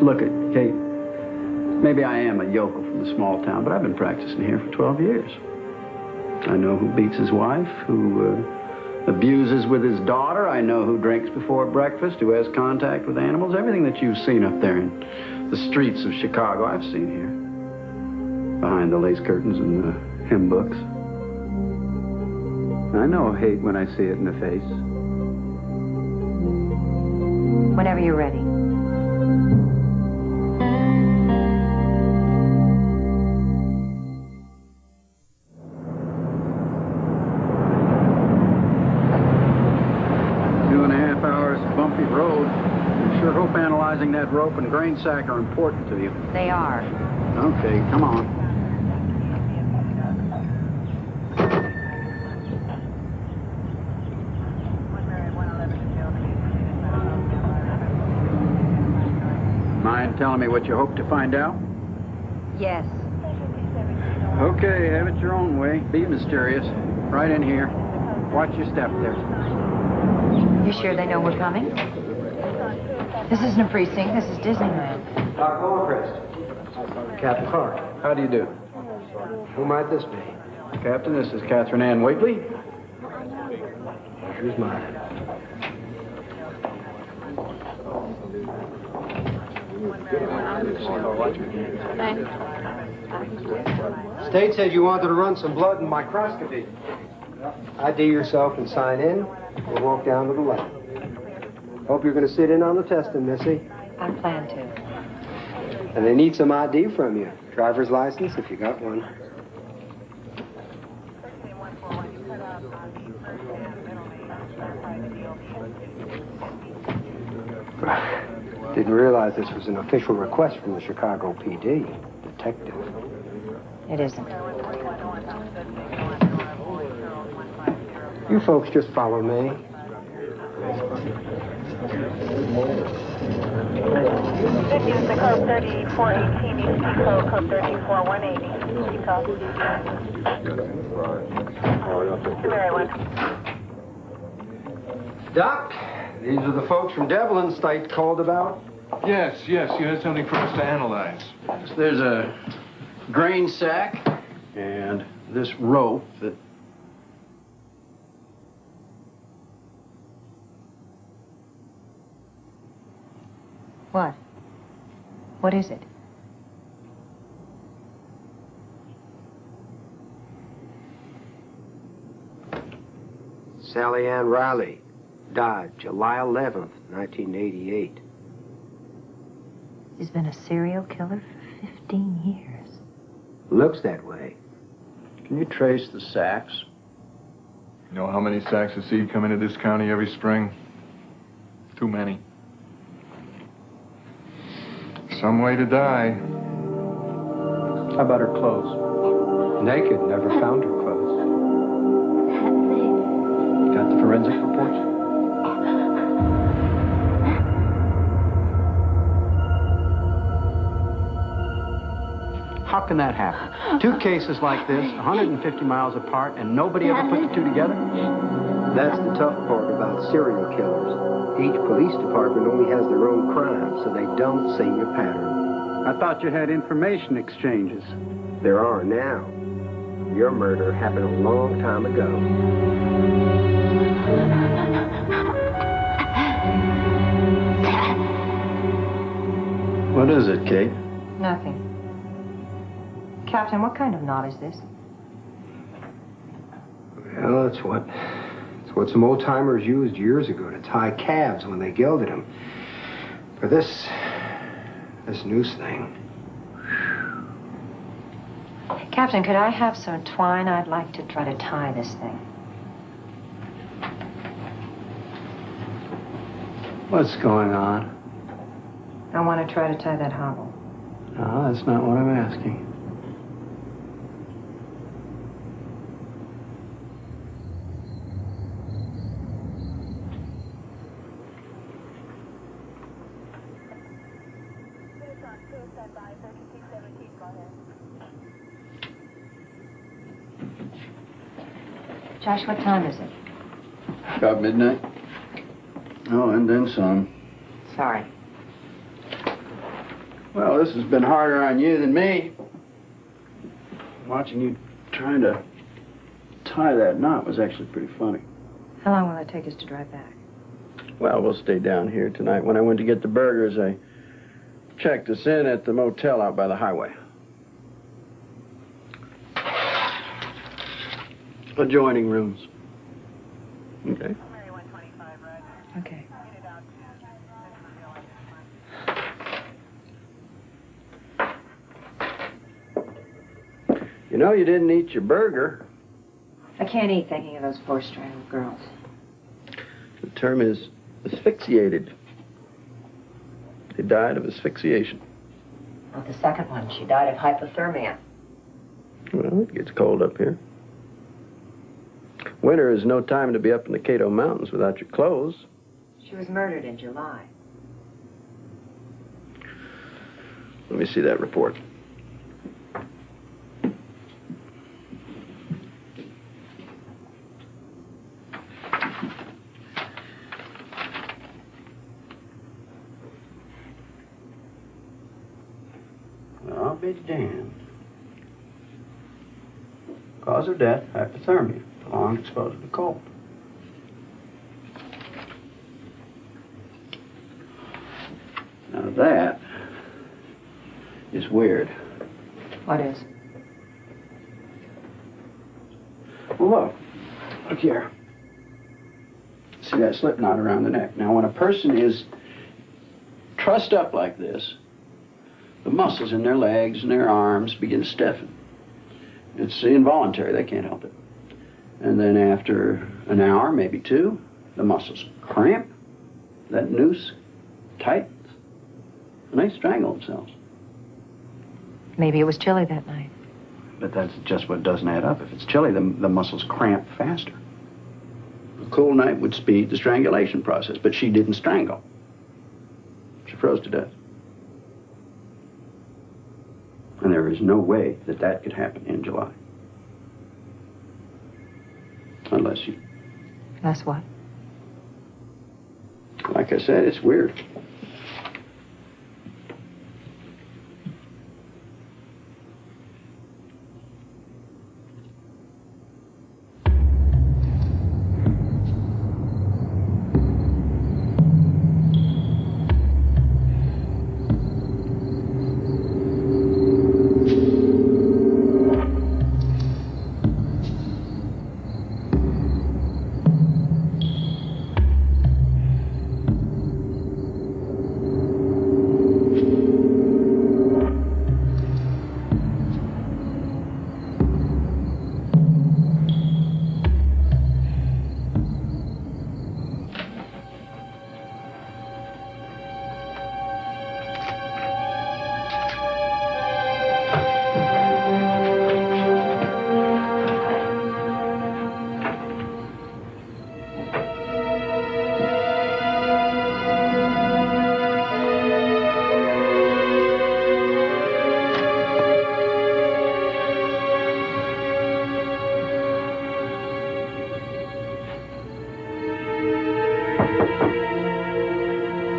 Look at Kate. Maybe I am a yokel from the small town, but I've been practicing here for 12 years. I know who beats his wife, who abuses with his daughter. I know who drinks before breakfast, who has contact with animals. Everything that you've seen up there in the streets of Chicago, I've seen here. Behind the lace curtains and the hymn books. I know hate when I see it in the face. Whenever you're ready. Sure hope analyzing that rope and grain sack are important to you. They are. Okay, come on. Mind telling me what you hope to find out? Yes. Okay, have it your own way. Be mysterious. Right in here. Watch your step there. You sure they know we're coming? This isn't a precinct, this is Disneyland. Doc Longcrest. Captain Clark. How do you do? Who might this be? Captain, this is Catherine Ann Whately. Pleasure's mine. State said you wanted to run some blood and microscopy. ID yourself and sign in. We'll walk down to the lab. Hope you're going to sit in on the testing, Missy. I plan to. And they need some ID from you. Driver's license, if you got one. Didn't realize this was an official request from the Chicago PD. Detective. It isn't. You folks just follow me. Use the code 3418, use the code 34180. Doc, these are the folks from Devlin State called about. Yes, you had something for us to analyze. So there's a grain sack and this rope that... What? What is it? Sally Ann Riley died July 11th, 1988. He's been a serial killer for 15 years. Looks that way. Can you trace the sacks? You know how many sacks of seed come into this county every spring? Too many. Some way to die. How about her clothes? Naked, never found her clothes. Got the forensic reports? How can that happen? Two cases like this, 150 miles apart, and nobody ever put the two together? That's the tough part about serial killers. Each police department only has their own crimes, so they don't see a pattern. I thought you had information exchanges. There are now. Your murder happened a long time ago. What is it, Kate? Nothing. Captain, what kind of knot is this? Well, it's what some old-timers used years ago to tie calves when they gelded them. For this noose thing. Captain, could I have some twine? I'd like to try to tie this thing. What's going on? I want to try to tie that hobble. No, that's not what I'm asking. Josh, what time is it? About midnight. Oh, and then some. Sorry. Well, this has been harder on you than me. Watching you trying to tie that knot was actually pretty funny. How long will it take us to drive back? Well, we'll stay down here tonight. When I went to get the burgers, I checked us in at the motel out by the highway. Adjoining rooms. Okay. Okay. You know, you didn't eat your burger. I can't eat thinking of those poor strangled girls. The term is asphyxiated. They died of asphyxiation. Well, the second one, she died of hypothermia. Well, it gets cold up here. Winter is no time to be up in the Cato Mountains without your clothes. She was murdered in July. Let me see that report. I'll be damned. Cause of death, hypothermia, prolonged exposure to cold. Now that is weird. What is? Well, look here. See that slip knot around the neck. Now, when a person is trussed up like this, the muscles in their legs and their arms begin to stiffen. It's involuntary, they can't help it. And then after an hour, maybe two, the muscles cramp, that noose tightens, and they strangle themselves. Maybe it was chilly that night. But that's just what doesn't add up. If it's chilly, the muscles cramp faster. A cool night would speed the strangulation process, but she didn't strangle. She froze to death. And there is no way that that could happen in July. Unless you... That's what? Like I said, it's weird.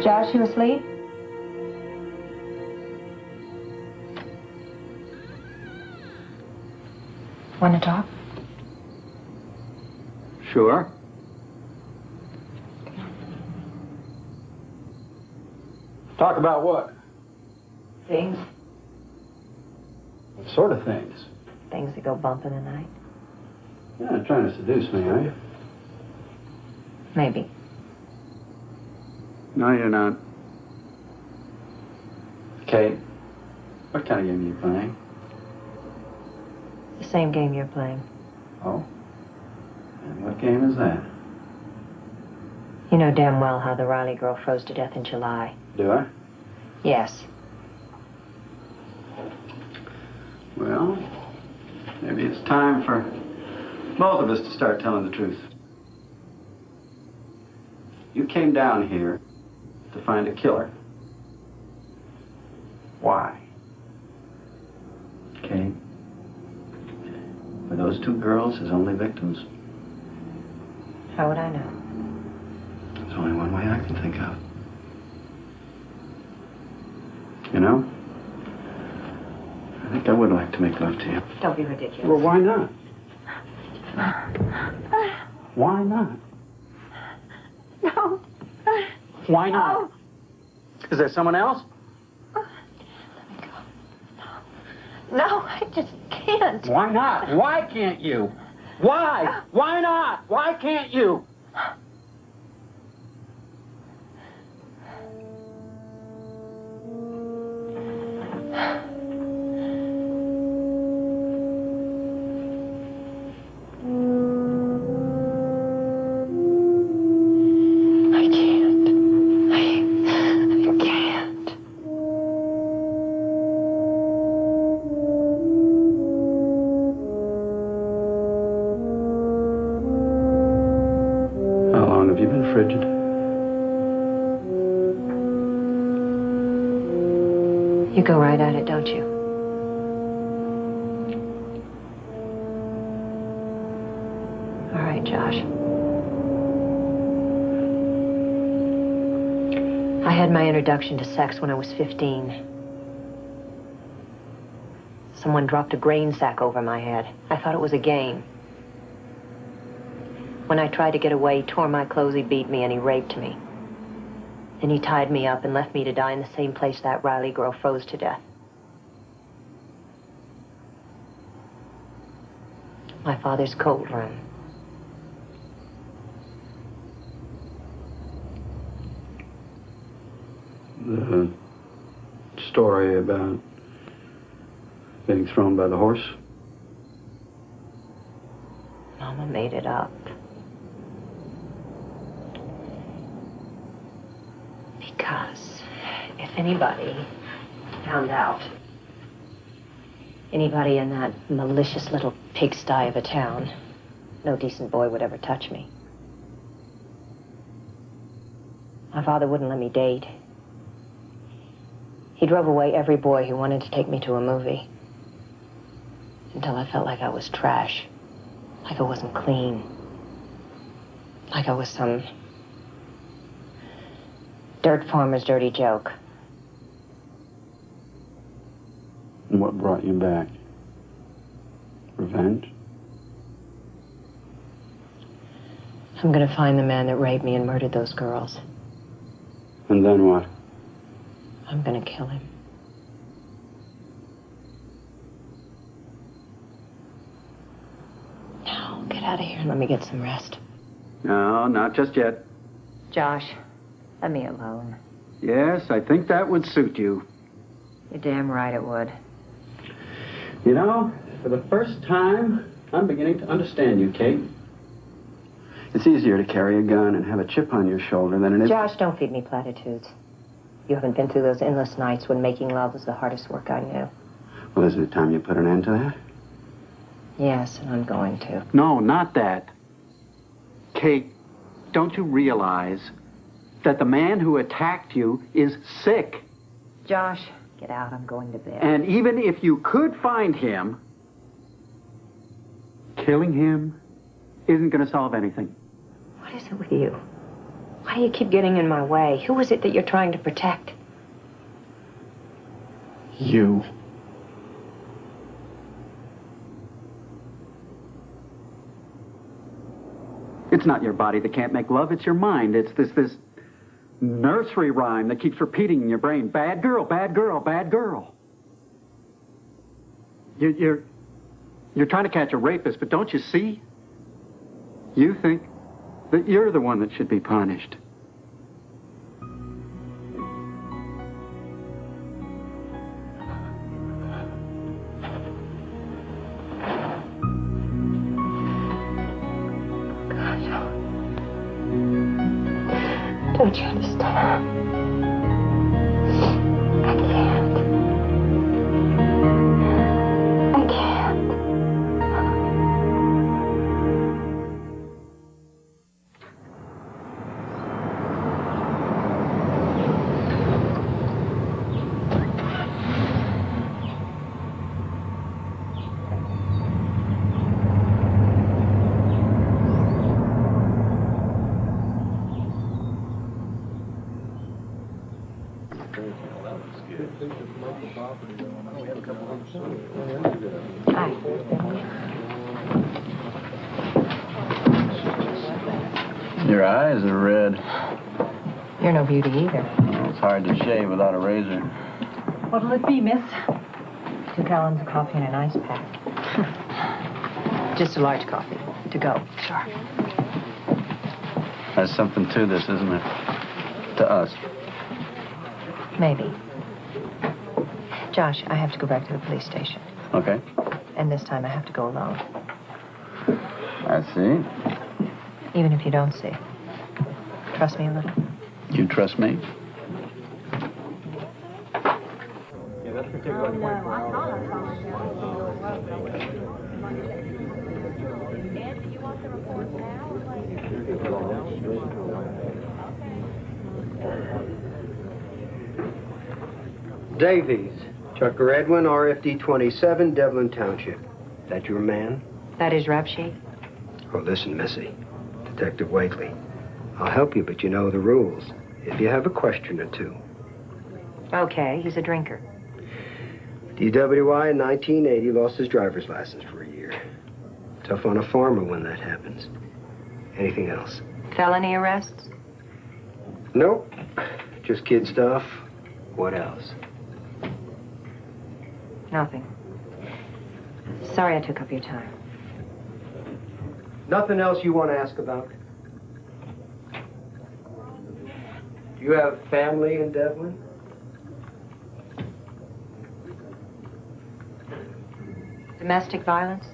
Josh, you asleep? Want to talk? Sure. Talk about what? Things. What sort of things? Things that go bump in the night. You're not trying to seduce me, are you? Maybe. No, you're not. Kate, what kind of game are you playing? The same game you're playing. Oh? And what game is that? You know damn well how the Riley girl froze to death in July. Do I? Yes. Well, maybe it's time for both of us to start telling the truth. You came down here to find a killer. Why? Kate, were those two girls his only victims? How would I know? There's only one way I can think of. You know, I think I would like to make love to you. Don't be ridiculous. Well, why not? Why not? No. Why not? Is there someone else? No, I just can't. Why not? Why can't you? Why? Why not? Why can't you? Frigid. You go right at it, don't you? All right, Josh. I had my introduction to sex when I was 15. Someone dropped a grain sack over my head. I thought it was a game. When I tried to get away, he tore my clothes, he beat me, and he raped me. Then he tied me up and left me to die in the same place that Riley girl froze to death. My father's cold room. The story about getting thrown by the horse? Mama made it up. Because if anybody found out, anybody in that malicious little pigsty of a town, no decent boy would ever touch me. My father wouldn't let me date. He drove away every boy who wanted to take me to a movie. Until I felt like I was trash. Like I wasn't clean. Like I was some dirt farmer's dirty joke. And what brought you back? Revenge? I'm gonna find the man that raped me and murdered those girls. And then what? I'm gonna kill him. Now, get out of here and let me get some rest. No, not just yet. Josh, let me alone. Yes, I think that would suit you. You're damn right it would. You know, for the first time, I'm beginning to understand you, Kate. It's easier to carry a gun and have a chip on your shoulder than it is... Josh, don't feed me platitudes. You haven't been through those endless nights when making love was the hardest work I knew. Well, isn't it time you put an end to that? Yes, and I'm going to. No, not that. Kate, don't you realize that the man who attacked you is sick? Josh, get out. I'm going to bed. And even if you could find him, killing him isn't going to solve anything. What is it with you? Why do you keep getting in my way? Who is it that you're trying to protect? You. It's not your body that can't make love, it's your mind. It's this nursery rhyme that keeps repeating in your brain. Bad girl, bad girl, bad girl. You're trying to catch a rapist, but don't you see? You think that you're the one that should be punished. Don't you understand? I can't. I can't. Hi. Your eyes are red. You're no beauty either. It's hard to shave without a razor. What'll it be, miss? 2 gallons of coffee and an ice pack. Just a large coffee. To go. Sure. There's something to this, isn't there? To us. Maybe. Josh, I have to go back to the police station. Okay. And this time I have to go alone. I see. Even if you don't see. Trust me a little? You trust me? Davies, Tucker Edwin, RFD 27, Devlin Township. That your man? That is rap sheet? Oh, listen, Missy. Detective Wakely. I'll help you, but you know the rules. If you have a question or two. Okay, he's a drinker. DWI in 1980 lost his driver's license for a year. Tough on a farmer when that happens. Anything else? Felony arrests? Nope. Just kid stuff. What else? Nothing. Sorry I took up your time. Nothing else you want to ask about? Do you have family in Devlin? Domestic violence?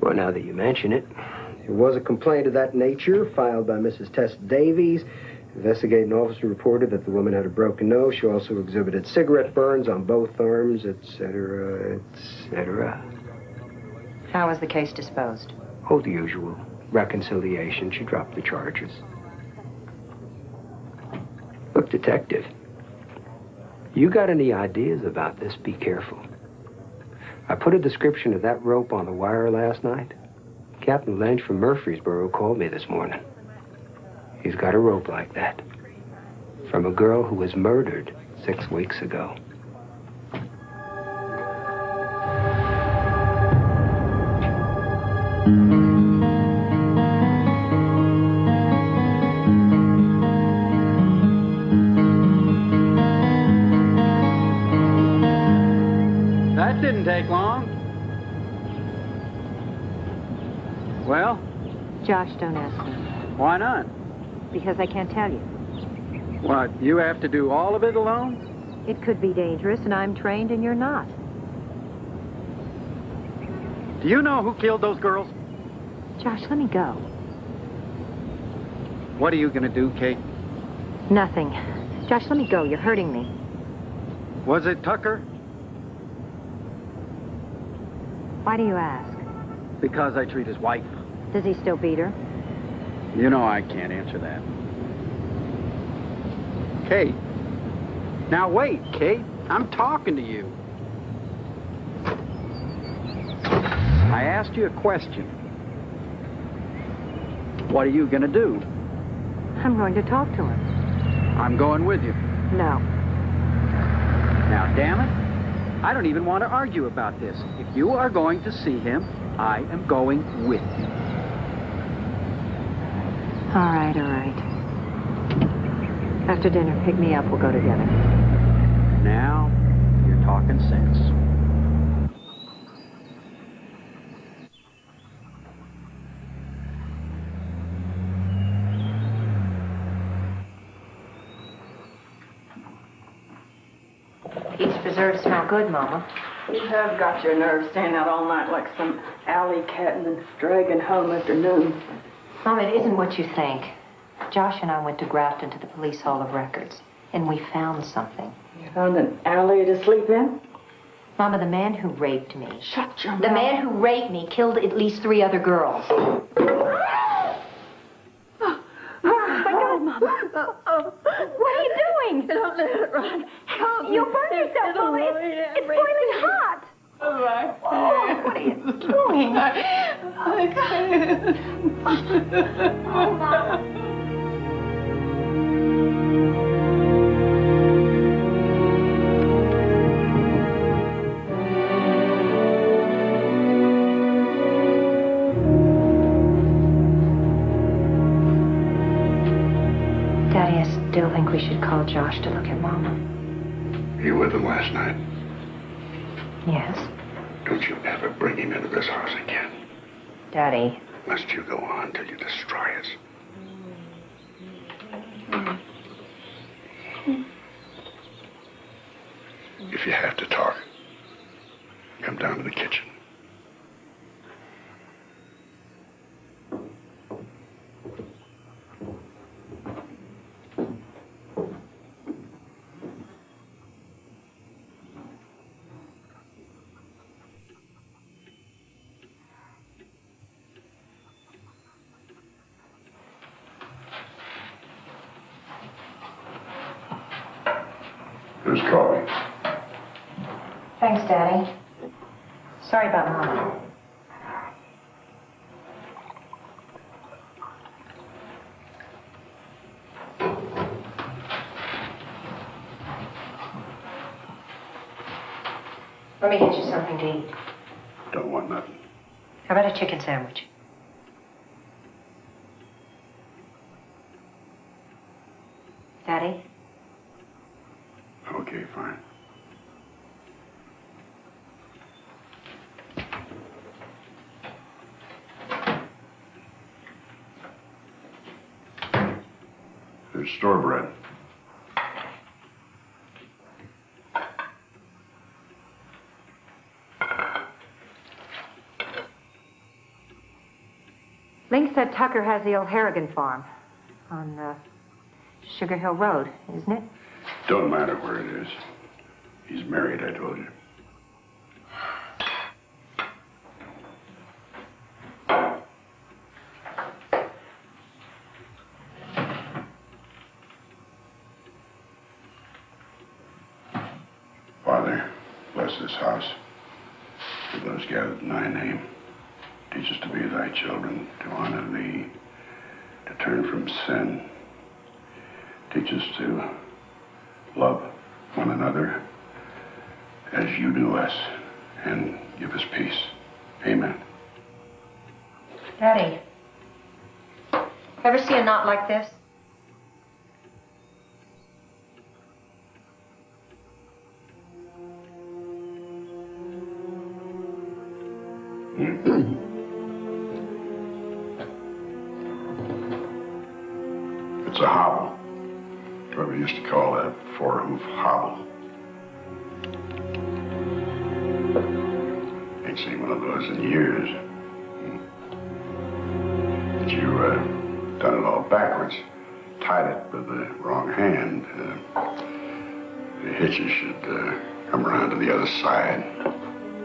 Well, now that you mention it, there was a complaint of that nature filed by Mrs. Tess Davies. Investigating officer reported that the woman had a broken nose. She also exhibited cigarette burns on both arms, etc., etc. How was the case disposed? Oh, the usual. Reconciliation. She dropped the charges. Look, detective, you got any ideas about this, be careful. I put a description of that rope on the wire last night. Captain Lynch from Murfreesboro called me this morning. He's got a rope like that. From a girl who was murdered 6 weeks ago. That didn't take long. Well? Josh, don't ask me. Why not? Because I can't tell you. What, you have to do all of it alone? It could be dangerous, and I'm trained, and you're not. Do you know who killed those girls? Josh, let me go. What are you gonna do, Kate? Nothing. Josh, let me go. You're hurting me. Was it Tucker? Why do you ask? Because I treat his wife. Does he still beat her? You know I can't answer that. Kate. Now wait, Kate. I'm talking to you. I asked you a question. What are you gonna do? I'm going to talk to him. I'm going with you. No. Now, damn it. I don't even want to argue about this. If you are going to see him, I am going with you. All right, all right. After dinner, pick me up. We'll go together. Now, you're talking sense. Peach preserves smell good, Mama. You have got your nerves staying out all night like some alley cat and then dragging home after noon. Mom, it isn't what you think. Josh and I went to Grafton to the Police Hall of Records, and we found something. You found an alley to sleep in? Mama, the man who raped me. Shut your mouth. The man who raped me killed at least 3 other girls. Oh, my God, Mama. What are you doing? Don't let it run. Help me. You'll burn yourself, Mama. It's boiling hot. Oh, what are you doing? Oh, Mama. still think we should call Josh to look at Mama? You with him last night? Yes. Don't you ever bring him into this house again. Daddy. Must you go on till you destroy us? If you have to talk, come down to the kitchen. Here's coffee. Thanks, Daddy. Sorry about Mama. Let me get you something to eat. Don't want nothing. How about a chicken sandwich? Daddy? Okay, fine. There's store bread. Link said Tucker has the old Harrigan farm on Sugar Hill Road, isn't it? Don't matter where it is. He's married, I told you. Father, bless this house. For those gathered in thy name, teach us to be thy children, to honor thee, to turn from sin. Teach us to love one another as you do us, and give us peace. Amen. Daddy, ever see a knot like this? It's a hobble. What we used to call that four-hoof hobble. Ain't seen one of those in years. But you done it all backwards. Tied it with the wrong hand. The hitches should come around to the other side.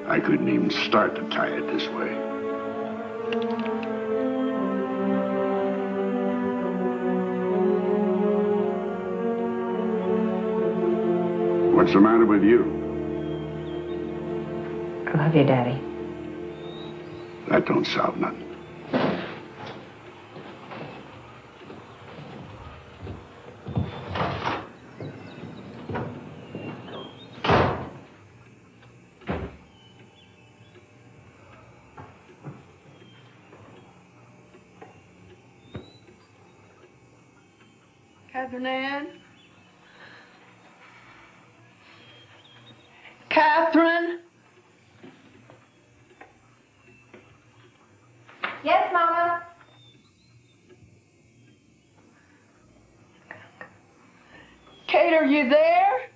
I couldn't even start to tie it this way. What's the matter with you? I love you, Daddy. That don't solve nothing. Catherine Ann? Catherine? Yes, Mama? Kate, are you there?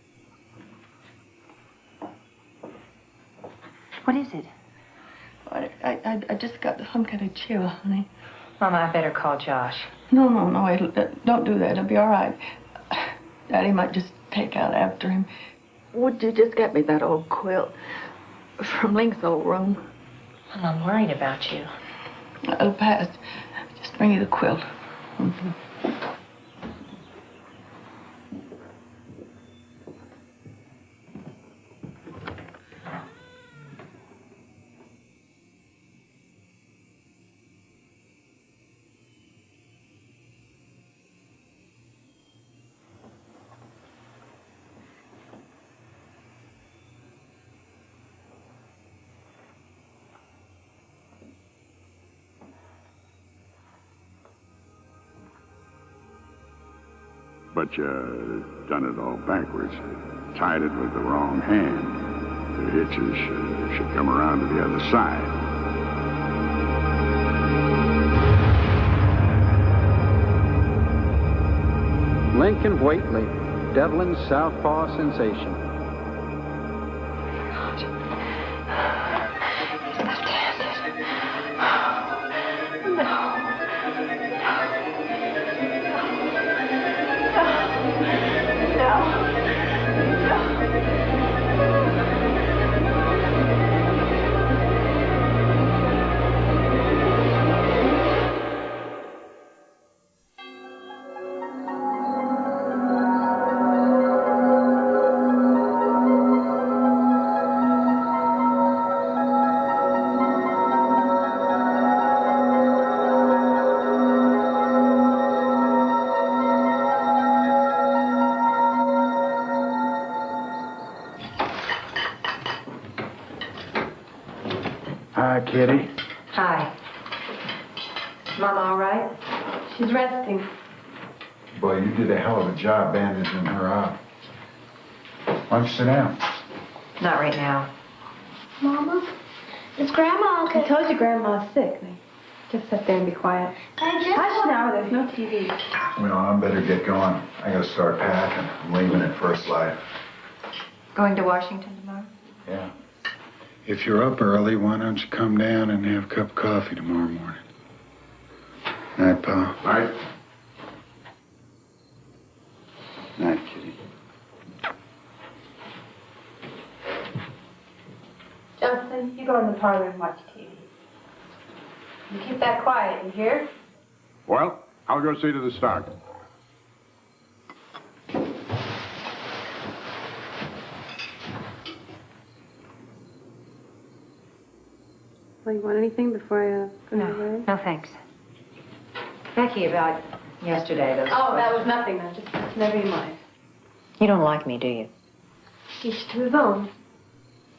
What is it? I just got some kind of chill, honey. Mama, I better call Josh. No, don't do that. It'll be all right. Daddy might just take out after him. Would you just get me that old quilt from Link's old room? Mama, I'm worried about you. It'll pass. Just bring me the quilt. Mm-hmm. But you done it all backwards. Tied it with the wrong hand. The hitches should come around to the other side. Lincoln Whately, Devlin's southpaw sensation. Hi, Kitty. Hi. Mama all right? She's resting. Boy, you did a hell of a job bandaging her up. Why don't you sit down? Not right now. Mama, is Grandma okay? I told you Grandma's sick. Just sit there and be quiet. Hush now, there's no TV. Well, I better get going. I gotta start packing. I'm leaving at first light. Going to Washington tomorrow? Yeah. If you're up early, why don't you come down and have a cup of coffee tomorrow morning? Night, Pa. Night. Night, Kitty. Justin, you go in the parlor and watch TV. You keep that quiet, you hear? Well, I'll go see to the stock. Well, you want anything before I go away? No, thanks. Becky, about yesterday, those... Oh, that was nothing then. Just never you mind. You don't like me, do you? Each to his own.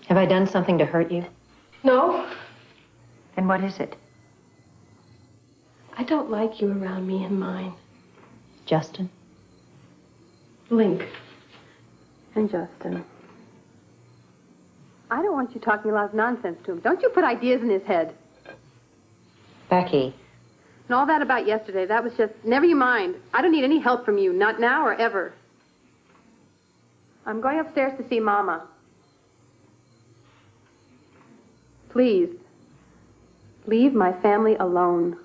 Have I done something to hurt you? No, Then what is it? I don't like you around me and mine. Justin? Link. And Justin. I don't want you talking a lot of nonsense to him. Don't you put ideas in his head. Becky. And all that about yesterday, that was just, never you mind. I don't need any help from you, not now or ever. I'm going upstairs to see Mama. Please, leave my family alone.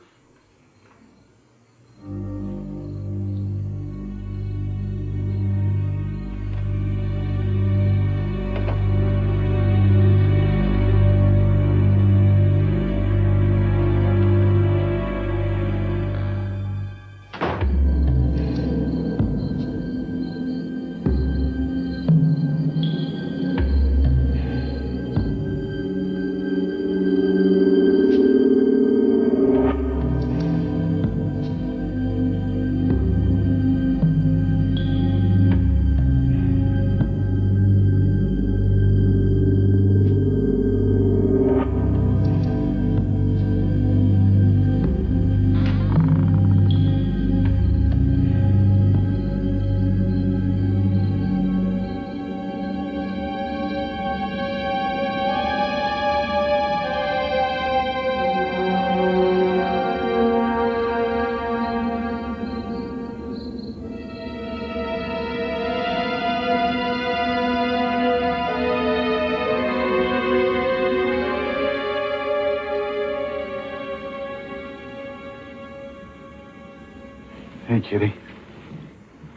Hey, Kitty.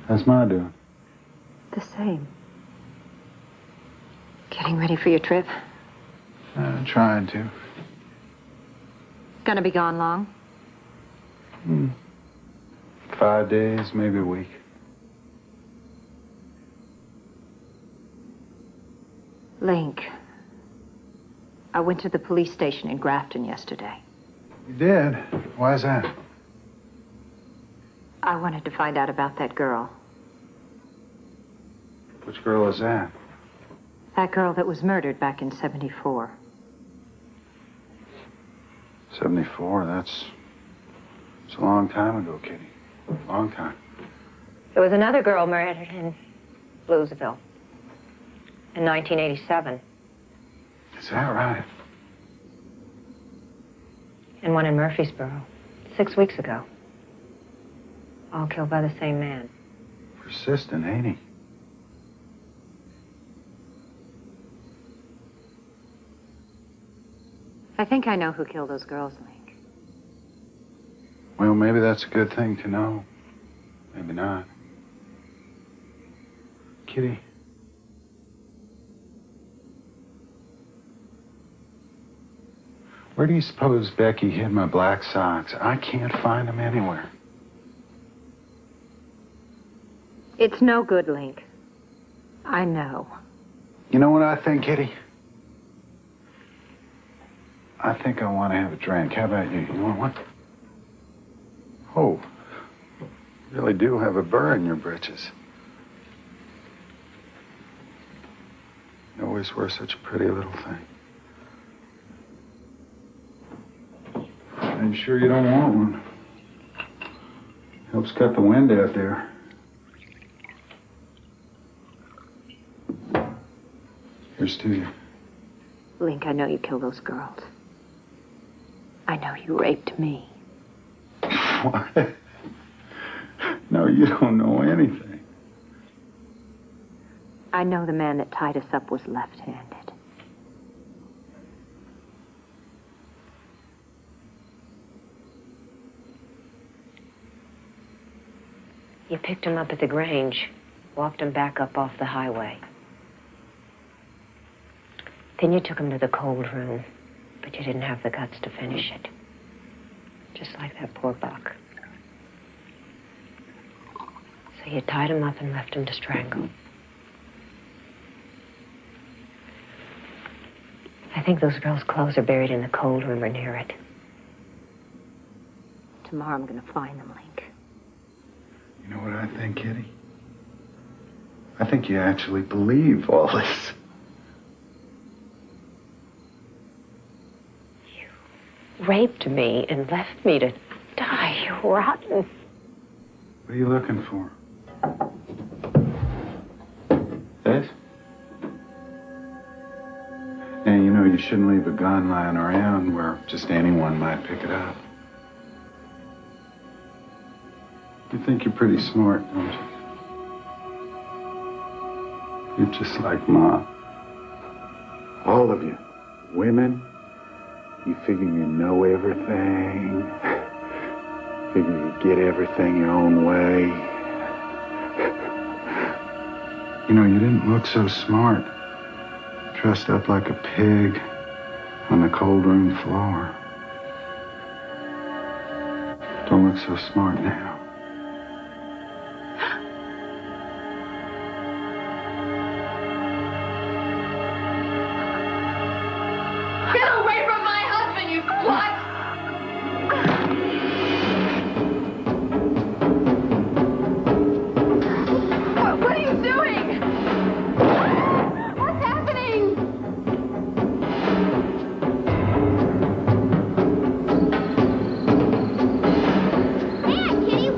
How's Ma doing? The same. Getting ready for your trip? Trying to. Gonna be gone long? 5 days, maybe a week. Link. I went to the police station in Grafton yesterday. You did? Why's that? I wanted to find out about that girl. Which girl is that? That girl that was murdered back in '74. 74, that's a long time ago, Kitty. Long time. There was another girl murdered in Bluesville in 1987. Is that right? And one in Murfreesboro 6 weeks ago. All killed by the same man. Persistent, ain't he? I think I know who killed those girls, Link. Well, maybe that's a good thing to know. Maybe not. Kitty. Where do you suppose Becky hid my black socks? I can't find them anywhere. It's no good, Link. I know. You know what I think, Kitty? I think I want to have a drink. How about you? You want one? Oh, you really do have a burr in your britches. You always were such a pretty little thing. Are you sure you don't want one? Helps cut the wind out there. Here's to you. Link, I know you killed those girls. I know you raped me. What? No, you don't know anything. I know the man that tied us up was left-handed. You picked him up at the Grange, walked him back up off the highway. Then you took him to the cold room, but you didn't have the guts to finish it. Just like that poor buck. So you tied him up and left him to strangle. I think those girls' clothes are buried in the cold room or near it. Tomorrow I'm gonna find them, Link. You know what I think, Kitty? I think you actually believe all this. You raped me and left me to die, you rotten. What are you looking for? This? And you know you shouldn't leave a gun lying around where just anyone might pick it up. You think you're pretty smart, don't you? You're just like Mom. All of you. Women, you figure you know everything. Figure you get everything your own way. You know, you didn't look so smart. Dressed up like a pig on the cold room floor. Don't look so smart now. Get away from my husband, you slut! What are you doing? What's happening? Man, Kitty,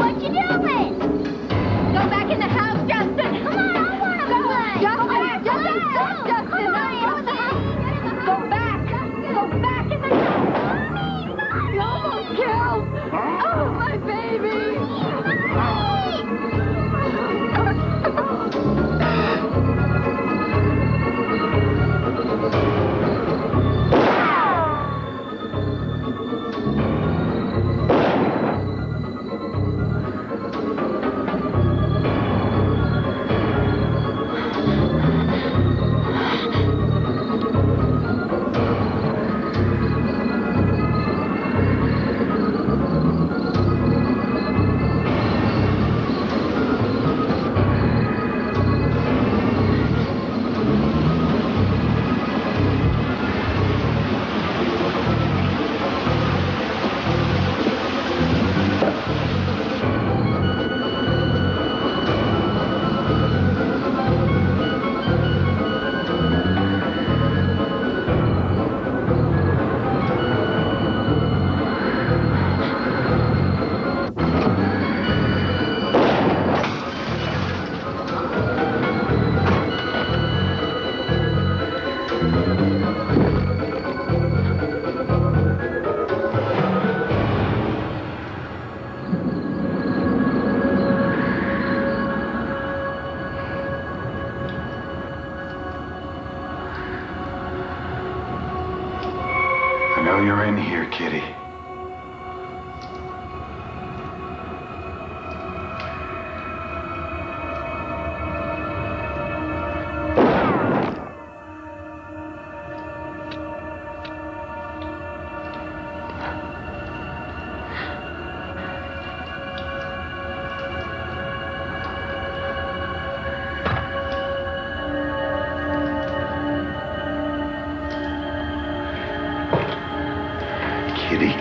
you're in here, Kitty.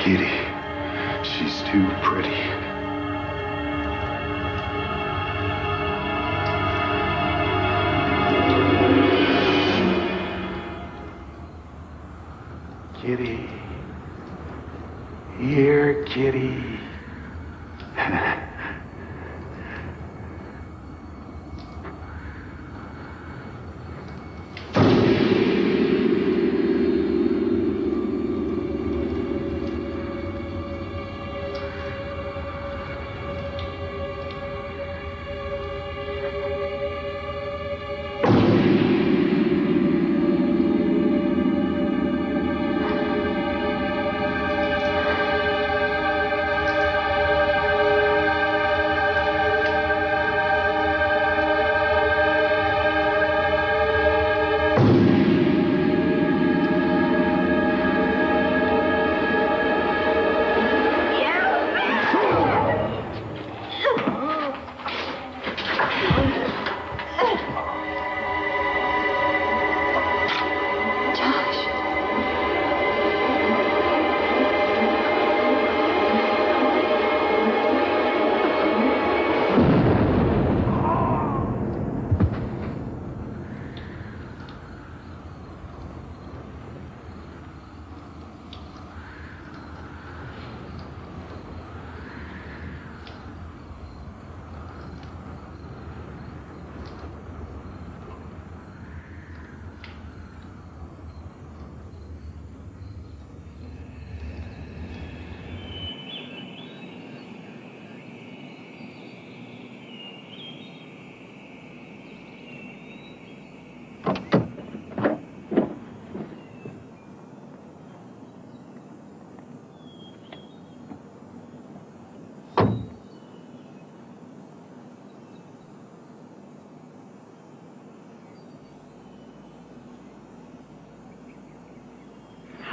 Kitty, she's too pretty. Kitty, here, Kitty.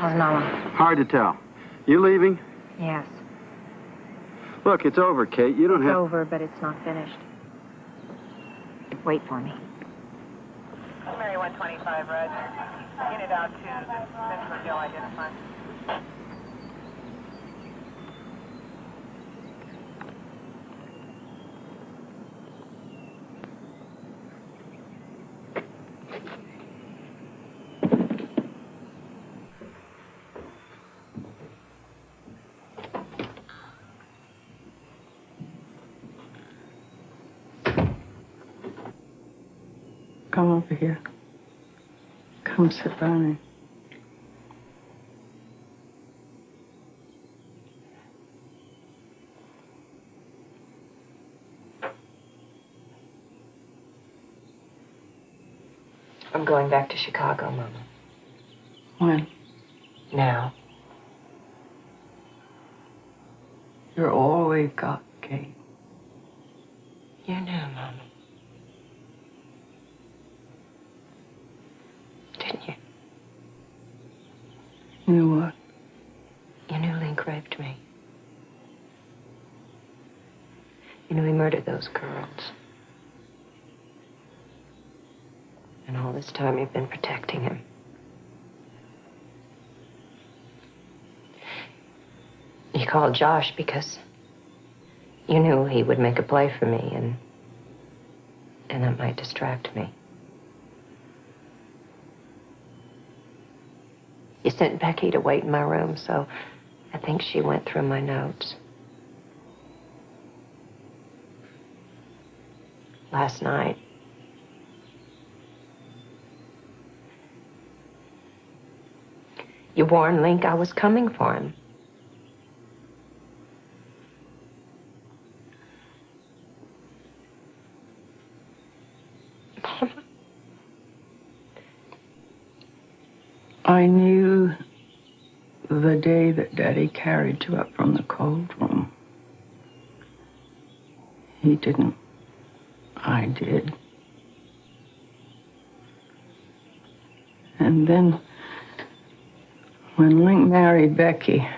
How's Mama? Hard to tell. You leaving? Yes. Look, it's over, Kate. You don't It's have... over, but it's not finished. Wait for me. Mary 125, Roger. Unit out to the Central Hill identified. Come over here. Come sit by me. I'm going back to Chicago, Mama. When? Now. You're all we've got, Kate. You knew, Mama. Didn't you? You knew what? You knew Link raped me. You knew he murdered those girls. And all this time you've been protecting him. You called Josh because you knew he would make a play for me and that might distract me. You sent Becky to wait in my room, so I think she went through my notes. Last night, you warned Link I was coming for him. I knew The day that Daddy carried you up from the cold room. He didn't. I did. And then, when Link married Becky,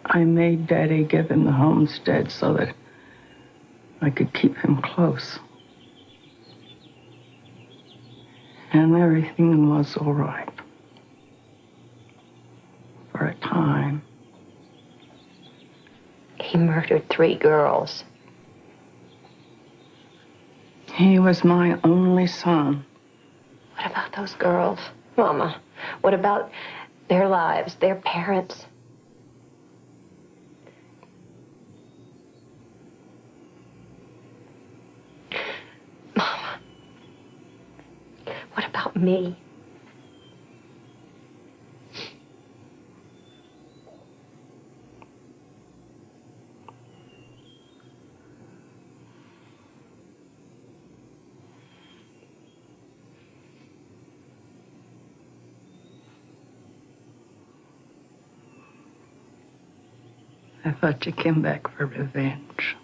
I made Daddy give him the homestead so that I could keep him close. And everything was all right. For a time. He murdered 3 girls. He was my only son. What about those girls, Mama? What about their lives, their parents? Mama, what about me? I thought you came back for revenge.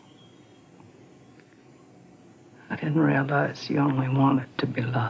I didn't realize you only wanted to be loved.